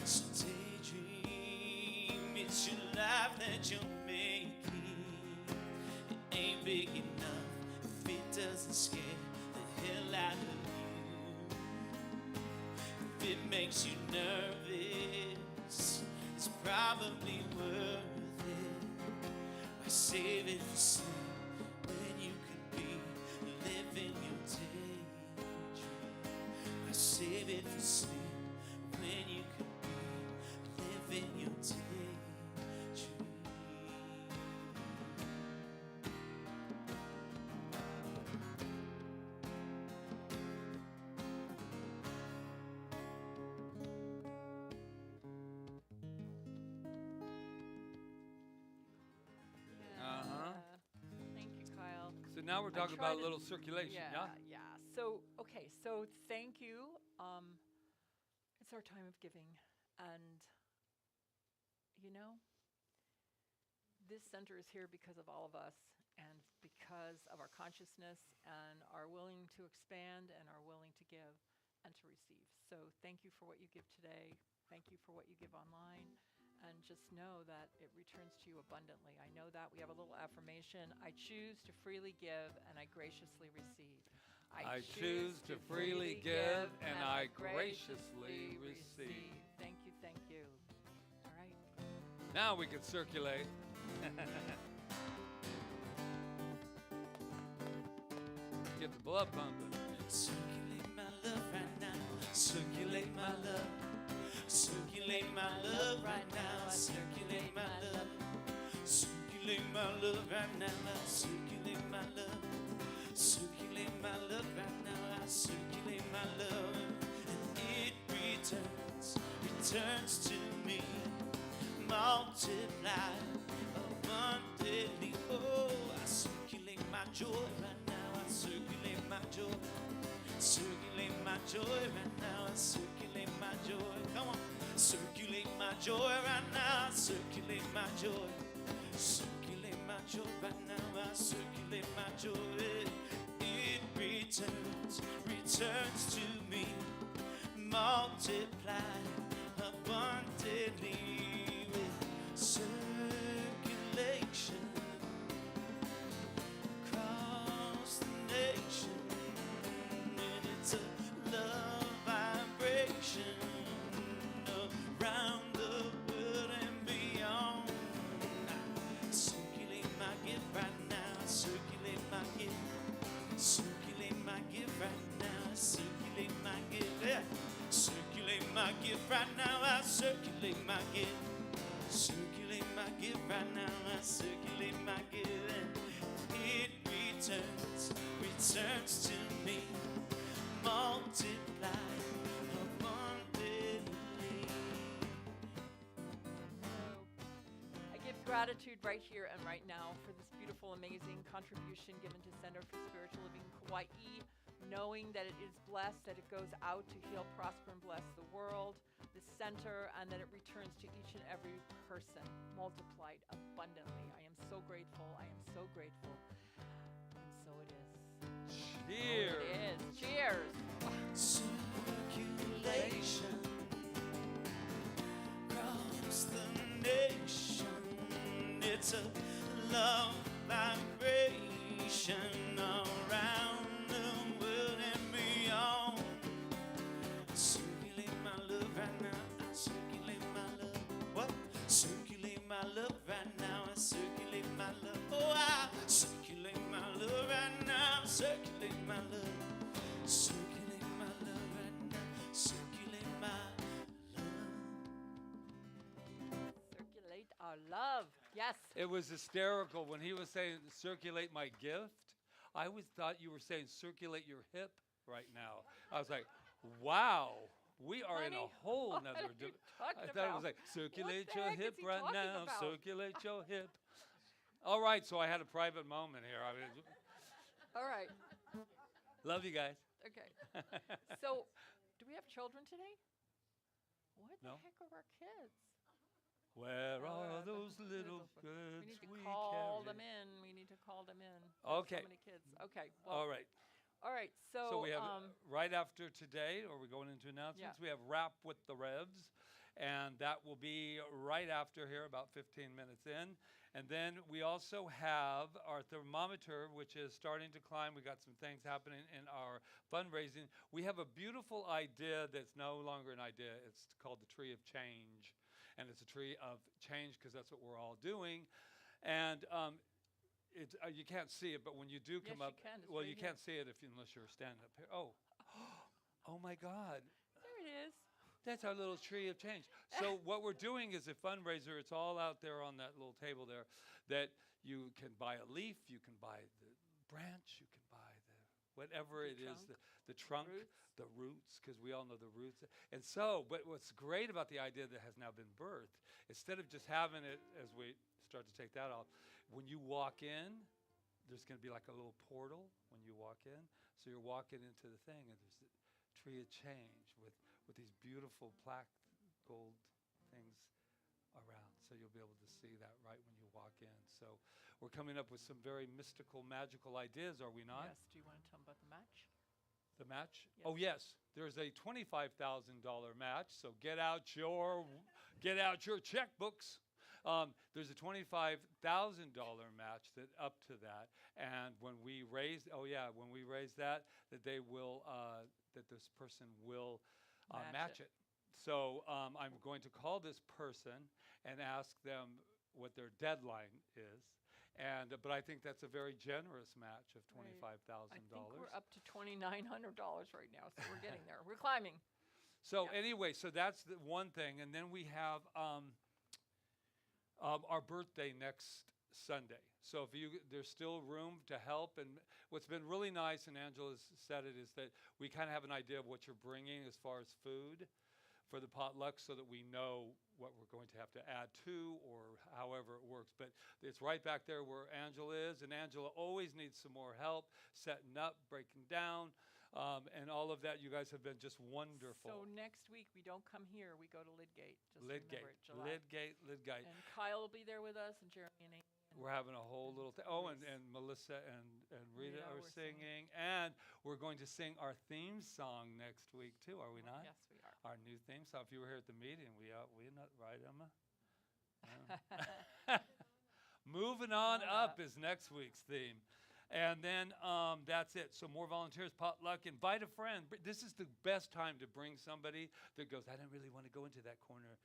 So daydream, it's your life that you're making. It ain't big enough if it doesn't scare the hell out of you. If it makes you nervous, it's probably worth it. Why save it for sleep when you could be living your daydream? Why save if you sleep when you could be living your daydream. Thank you, Kyle. So now we're talking try about a to- little circulation, yeah? Yeah. So, okay, so thank you. It's our time of giving. And, you know, this center is here because of all of us and because of our consciousness and our willing to expand and our willing to give and to receive. So thank you for what you give today. Thank you for what you give online. And just know that it returns to you abundantly. I know that. We have a little affirmation. I choose to freely give and I graciously receive. I choose to freely give and I graciously receive. Thank you, thank you. All right. Now we can circulate. Get the blood pumping. Circulate my love right now. Circulate my love. Circulate my love right now. Circulate my love. Circulate my love right now. Circulate my love. Circulate my love right now. I circulate my love. And it returns to me. Multiply abundantly. Oh, I circulate my joy right now. I circulate my joy. Circulate my joy right now. I circulate my joy. Come on. Circulate my joy right now. Circulate my joy. Circulate my joy right now. I circulate my joy. It returns to me. Multiply abundantly with circulation across the nation. And it's a love vibration around the world and beyond. I circulate my gift right now. Circulate my gift. Circulate my gift right now. Circulate my gift. Yeah. Circulate my gift right now. I circulate my gift. Circulate my gift right now. I circulate my gift. And it returns to me. Multiply abundantly. I give gratitude right here and right now for this beautiful, amazing contribution given to Center for Spiritual Living Kauai, knowing that it is blessed, that it goes out to heal, prosper, and bless the world, the center, and that it returns to each and every person multiplied abundantly. I am so grateful. I am so grateful. And so it is. Cheers. It is. Cheers. Circulation across the nation. It's a love vibration around the world and beyond. Circulate my love right now. I circulate my love. What? Circulate my love right now. I circulate my love. Oh, I circulate my love right now. Circulate my love. Circulate my love right now. Circulate my love. Circulate our love. Yes. It was hysterical when he was saying circulate my gift. I always thought you were saying circulate your hip right now. I was like, wow, we are in a Honey, whole what nother. are you I talking thought it was about? like circulate What the your heck is hip he right talking now. about? Circulate your hip. All right, so I had a private moment here. I mean, All right. love you guys. Okay. So, do we have children today? What No. the heck are our kids? Where are the those little We goods need to we call carry? them in. We need to call them in. There's Okay. So many kids. Okay. Well, All right. All right. So, So we have right after today, or we're going into announcements, we have Rap with the Revs, and that will be right after here, about 15 minutes in. And then we also have our thermometer, which is starting to climb. We got some things happening in our fundraising. We have a beautiful idea that's no longer an idea. It's called the Tree of Change, and it's a tree of change because that's what we're all doing. And it's, you can't see it, but when you do come Yes, up, you can. It's well, right you here. can't see it if unless you're standing up here. Oh, oh my God! That's our little tree of change. So what we're doing is a fundraiser. It's all out there on that little table there that you can buy a leaf, you can buy the branch, you can buy the whatever The it is, trunk, the trunk, roots. the roots, because we all know the roots. And so, but what's great about the idea that has now been birthed, instead of just having it as we start to take that off, when you walk in, there's going to be like a little portal when you walk in. So you're walking into the thing, and there's a tree of change with these beautiful plaque gold things around. So you'll be able to see that right when you walk in. So we're coming up with some very mystical, magical ideas, are we not? Yes. Do you want to tell them about the match? The match? Yes. Oh yes, there's a $25,000 match. So get out your checkbooks. There's a $25,000 match that up to that, and when we raise that, that they will that this person will match it. So I'm going to call this person and ask them what their deadline is. But I think that's a very generous match of $25,000. I think we're up to $2,900 right now, so we're getting there. We're climbing. So anyway, so that's the one thing, and then we have our birthday next Sunday. So there's still room to help. And what's been really nice, and Angela's said it, is that we kind of have an idea of what you're bringing as far as food for the potluck, so that we know what we're going to have to add to, or however it works. But it's right back there where Angela is, and Angela always needs some more help setting up, breaking down, and all of that. You guys have been just wonderful. So next week we don't come here; we go to Lidgate. Just Lidgate, remember it, July. Lidgate. And Kyle will be there with us, and Jeremy and Amy. We're having a whole little thing. Oh, and Melissa and Rita Rita, are we're singing. singing. And we're going to sing our theme song next week, too, are we not? Yes, we are. Our new theme song. If you were here at the meeting, we're not right, Emma? Yeah. Moving on up is next week's theme. And then that's it. So more volunteers, potluck, invite a friend. This is the best time to bring somebody that goes, I don't really want to go into that corner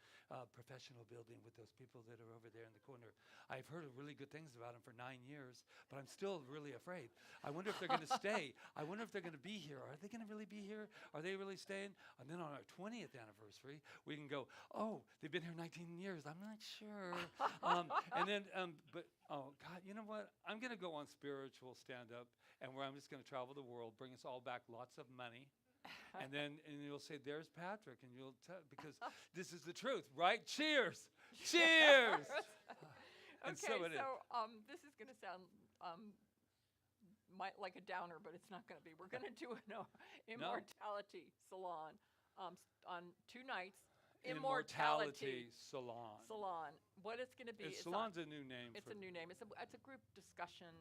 professional building with those people that are over there in the corner. I've heard really good things about them for 9 years, but I'm still really afraid. I wonder if they're going to stay. I wonder if they're going to be here. Are they going to really be here? Are they really staying? And then on our 20th anniversary, we can go, oh, they've been here 19 years. I'm not sure. Oh, God, you know what? I'm going to go on spiritual stand-up, and where I'm just going to travel the world, bring us all back lots of money. And you'll say, there's Patrick, and you'll tell, because this is the truth, right? Cheers! Cheers! And Okay, this is going to sound like a downer, but it's not going to be. We're going to do an immortality salon on 2 nights. Immortality Salon. Salon. What it's going to be? Salon's a new name. It's a new name. It's a group discussion,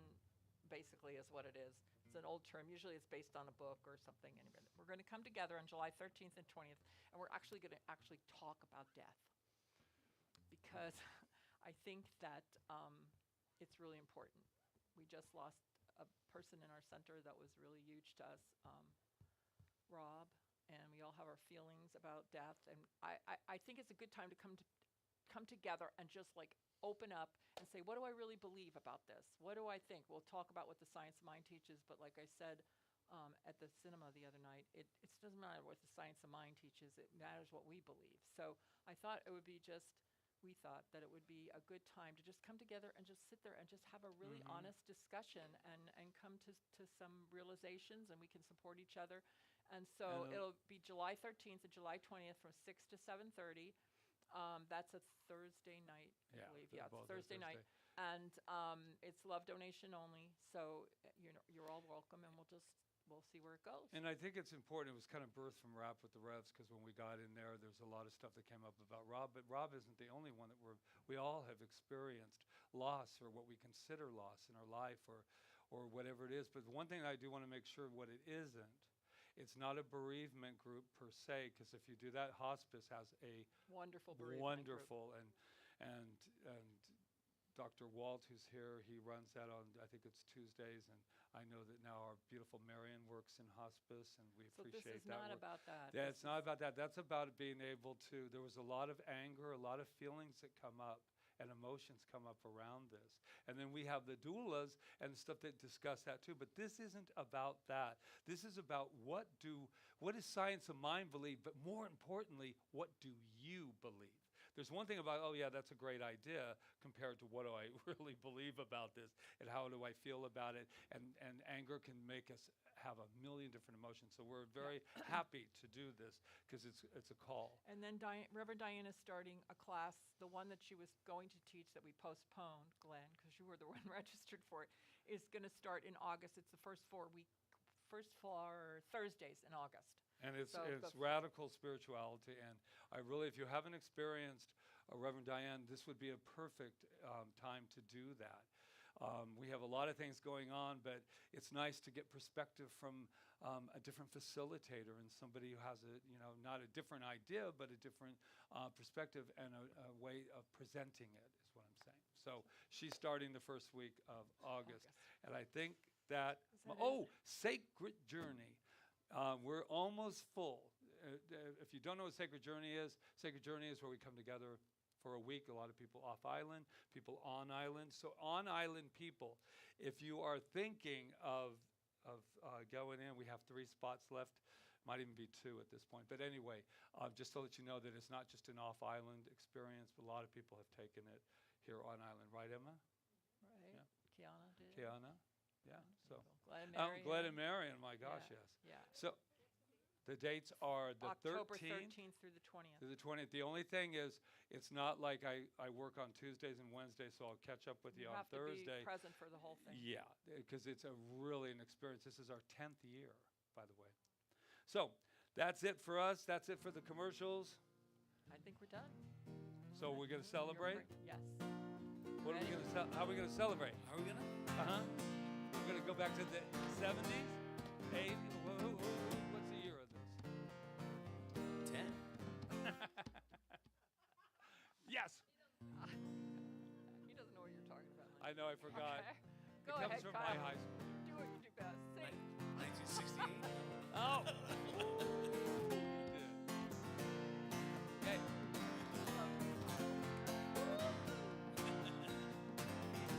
basically, is what it is. It's an old term. Usually, it's based on a book or something. Anyway, we're going to come together on July 13th and 20th, and we're actually going to talk about death, because I think that it's really important. We just lost a person in our center that was really huge to us, Rob. And we all have our feelings about death, and I think it's a good time to come together and just like open up and say, what do I really believe about this? What do I think? We'll talk about what the science of mind teaches, but like I said at the cinema the other night, it doesn't matter what the science of mind teaches, it matters what we believe. So I thought it would be we thought that it would be a good time to just come together and just sit there and just have a really honest discussion and come to some realizations, and we can support each other. And so it'll be July 13th and July 20th from 6 to 7:30. That's a Thursday night, I believe. Yeah, it's Thursday night. And it's love donation only. So you're all welcome, and we'll see where it goes. And I think it's important. It was kind of birthed from Rap with the Revs, because when we got in there's a lot of stuff that came up about Rob. But Rob isn't the only one that we all have experienced loss, or what we consider loss in our life, or whatever it is. But the one thing I do want to make sure what it isn't. It's not a bereavement group per se, because if you do that, hospice has a wonderful bereavement group. and Dr. Walt, who's here, he runs that on, I think it's Tuesdays, and I know that now our beautiful Marion works in hospice, and we appreciate that. So this is not about that. Yeah, it's not about that. That's about being able to, there was a lot of anger, a lot of feelings that come up, and emotions come up around this. And then we have the doulas and stuff that discuss that too. But this isn't about that. This is about what does science of mind believe, but more importantly, what do you believe? There's one thing about, oh yeah, that's a great idea, compared to what do I really believe about this, and how do I feel about it, and anger can make us have a million different emotions. So we're very happy to do this, because it's a call. And then Reverend Diana's starting a class, the one that she was going to teach that we postponed, Glenn, because you were the one registered for it, is going to start in August. It's the first four Thursdays in August. And it's radical spirituality, and I really, if you haven't experienced Reverend Diane, this would be a perfect time to do that. We have a lot of things going on, but it's nice to get perspective from a different facilitator and somebody who has not a different idea, but a different perspective and a way of presenting it, is what I'm saying. So she's starting the first week of August. And I think that, Sacred Journey. We're almost full. If you don't know what Sacred Journey is where we come together for a week. A lot of people off island, people on island. So on island people, if you are thinking of going in, we have 3 spots left. Might even be 2 at this point. But anyway, just to let you know that it's not just an off island experience, but a lot of people have taken it here on island. Right, Emma? Right. Yeah. Kiana did. Kiana. Yeah. So Glenn and Marion, my gosh, yeah. yes. Yeah. So the dates are the October 13th 13th through the 20th. to the 20th. The only thing is, it's not like I work on Tuesdays and Wednesdays, so I'll catch up with you on Thursday. You have to be present for the whole thing. Yeah, because it's really an experience. This is our 10th year, by the way. So that's it for us. That's it for the commercials. I think we're done. So we're going to celebrate? Yes. What are we going to how are we going to celebrate? Are we gonna? We're going to go back to the 70s, 80s. What's the year of this? 10. Yes. He doesn't know what you're talking about. I know, I forgot. Okay. It Go comes ahead, from Kyle. my high school. Do what you do best. Sing. 1968. Oh. You did. Okay.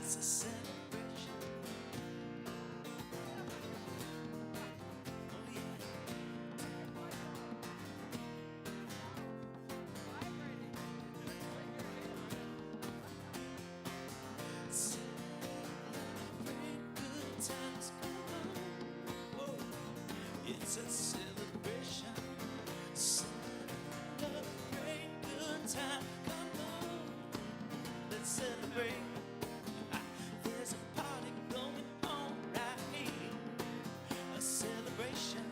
It's a celebration. Oh yeah. Celebrate good times, come on. Whoa. It's a celebration. Celebrate good time, come on. Let's celebrate. There's a party going on right here. A celebration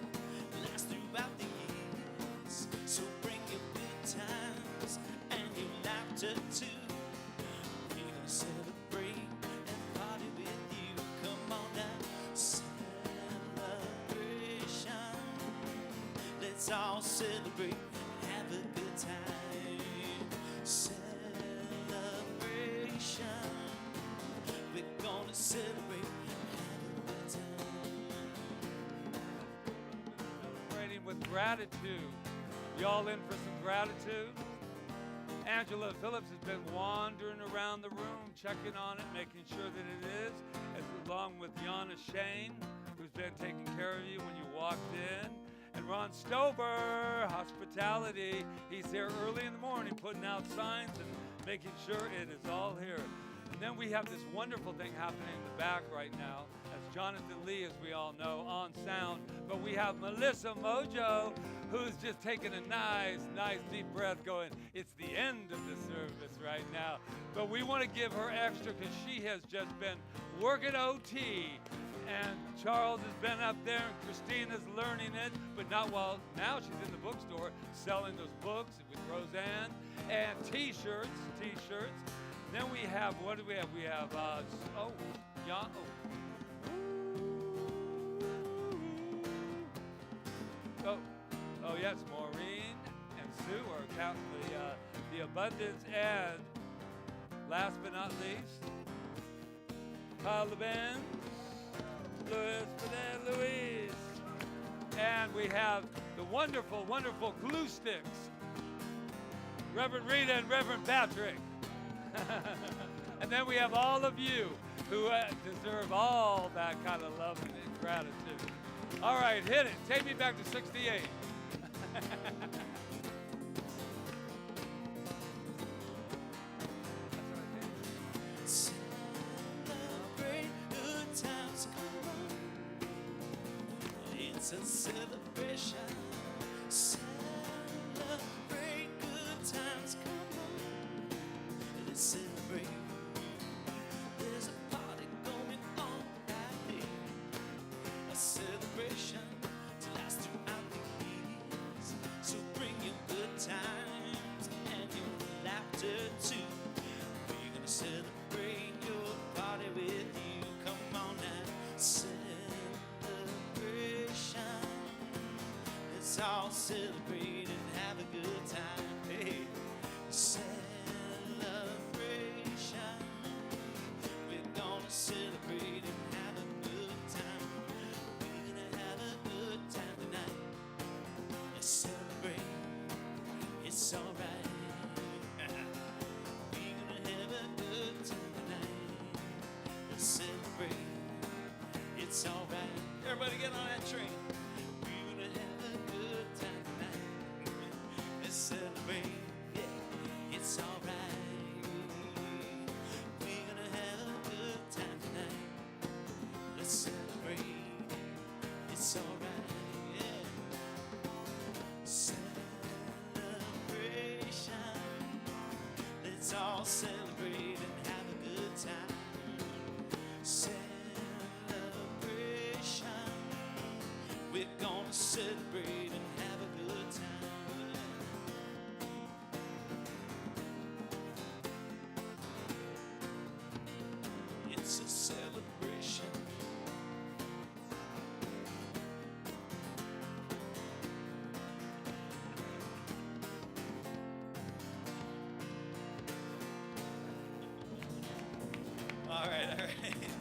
lasts throughout the years. So bring your good times and your laughter too. We're gonna celebrate and party with you. Come on now, celebration. Let's all celebrate and have a good time. Celebration. We're gonna celebrate and have a good time. Celebrating with gratitude. Y'all in for some gratitude? Angela Phillips has been wandering around the room, checking on it, making sure that it is, along with Yana Shane, who's been taking care of you when you walked in. And Ron Stover, hospitality. He's here early in the morning putting out signs and making sure it is all here. And then we have this wonderful thing happening in the back right now. That's Jonathan Lee, as we all know, on sound. But we have Melissa Mojo, who's just taking a nice deep breath going, it's the end of the service right now. But we want to give her extra because she has just been working OT. And Charles has been up there, and Christina's learning it, but not while now she's in the bookstore selling those books with Roseanne and T-shirts. Then we have, what do we have? We have, yes, Maureen and Sue are counting the abundance. And last but not least, Kyle LeBen, Louise. And we have the wonderful, wonderful glue sticks, Reverend Rita and Reverend Patrick. And then we have all of you who deserve all that kind of love and gratitude. All right, hit it. Take me back to 68. Celebrate good times, come on. It's a celebration. Celebrate good times, come on. Let's celebrate. There's a party going on right here. A celebration to last throughout the years. So bring your good times and your laughter too. We're gonna celebrate your party with you. Come on now, celebration. Let's all celebrate and have a good time. Hey, celebration. We're gonna celebrate and have a good time. We're gonna have a good time tonight. Let's celebrate. It's alright. We're gonna have a good time tonight. Let's celebrate. It's alright. Everybody get on that train. We're gonna have a good time tonight. Let's celebrate. Yeah, it's alright. We're gonna have a good time tonight. Let's celebrate. It's alright. Yeah. Celebration. Let's all celebrate and have a good time. Celebration. We're gonna celebrate and have a good time. It's a celebration. All right, all right.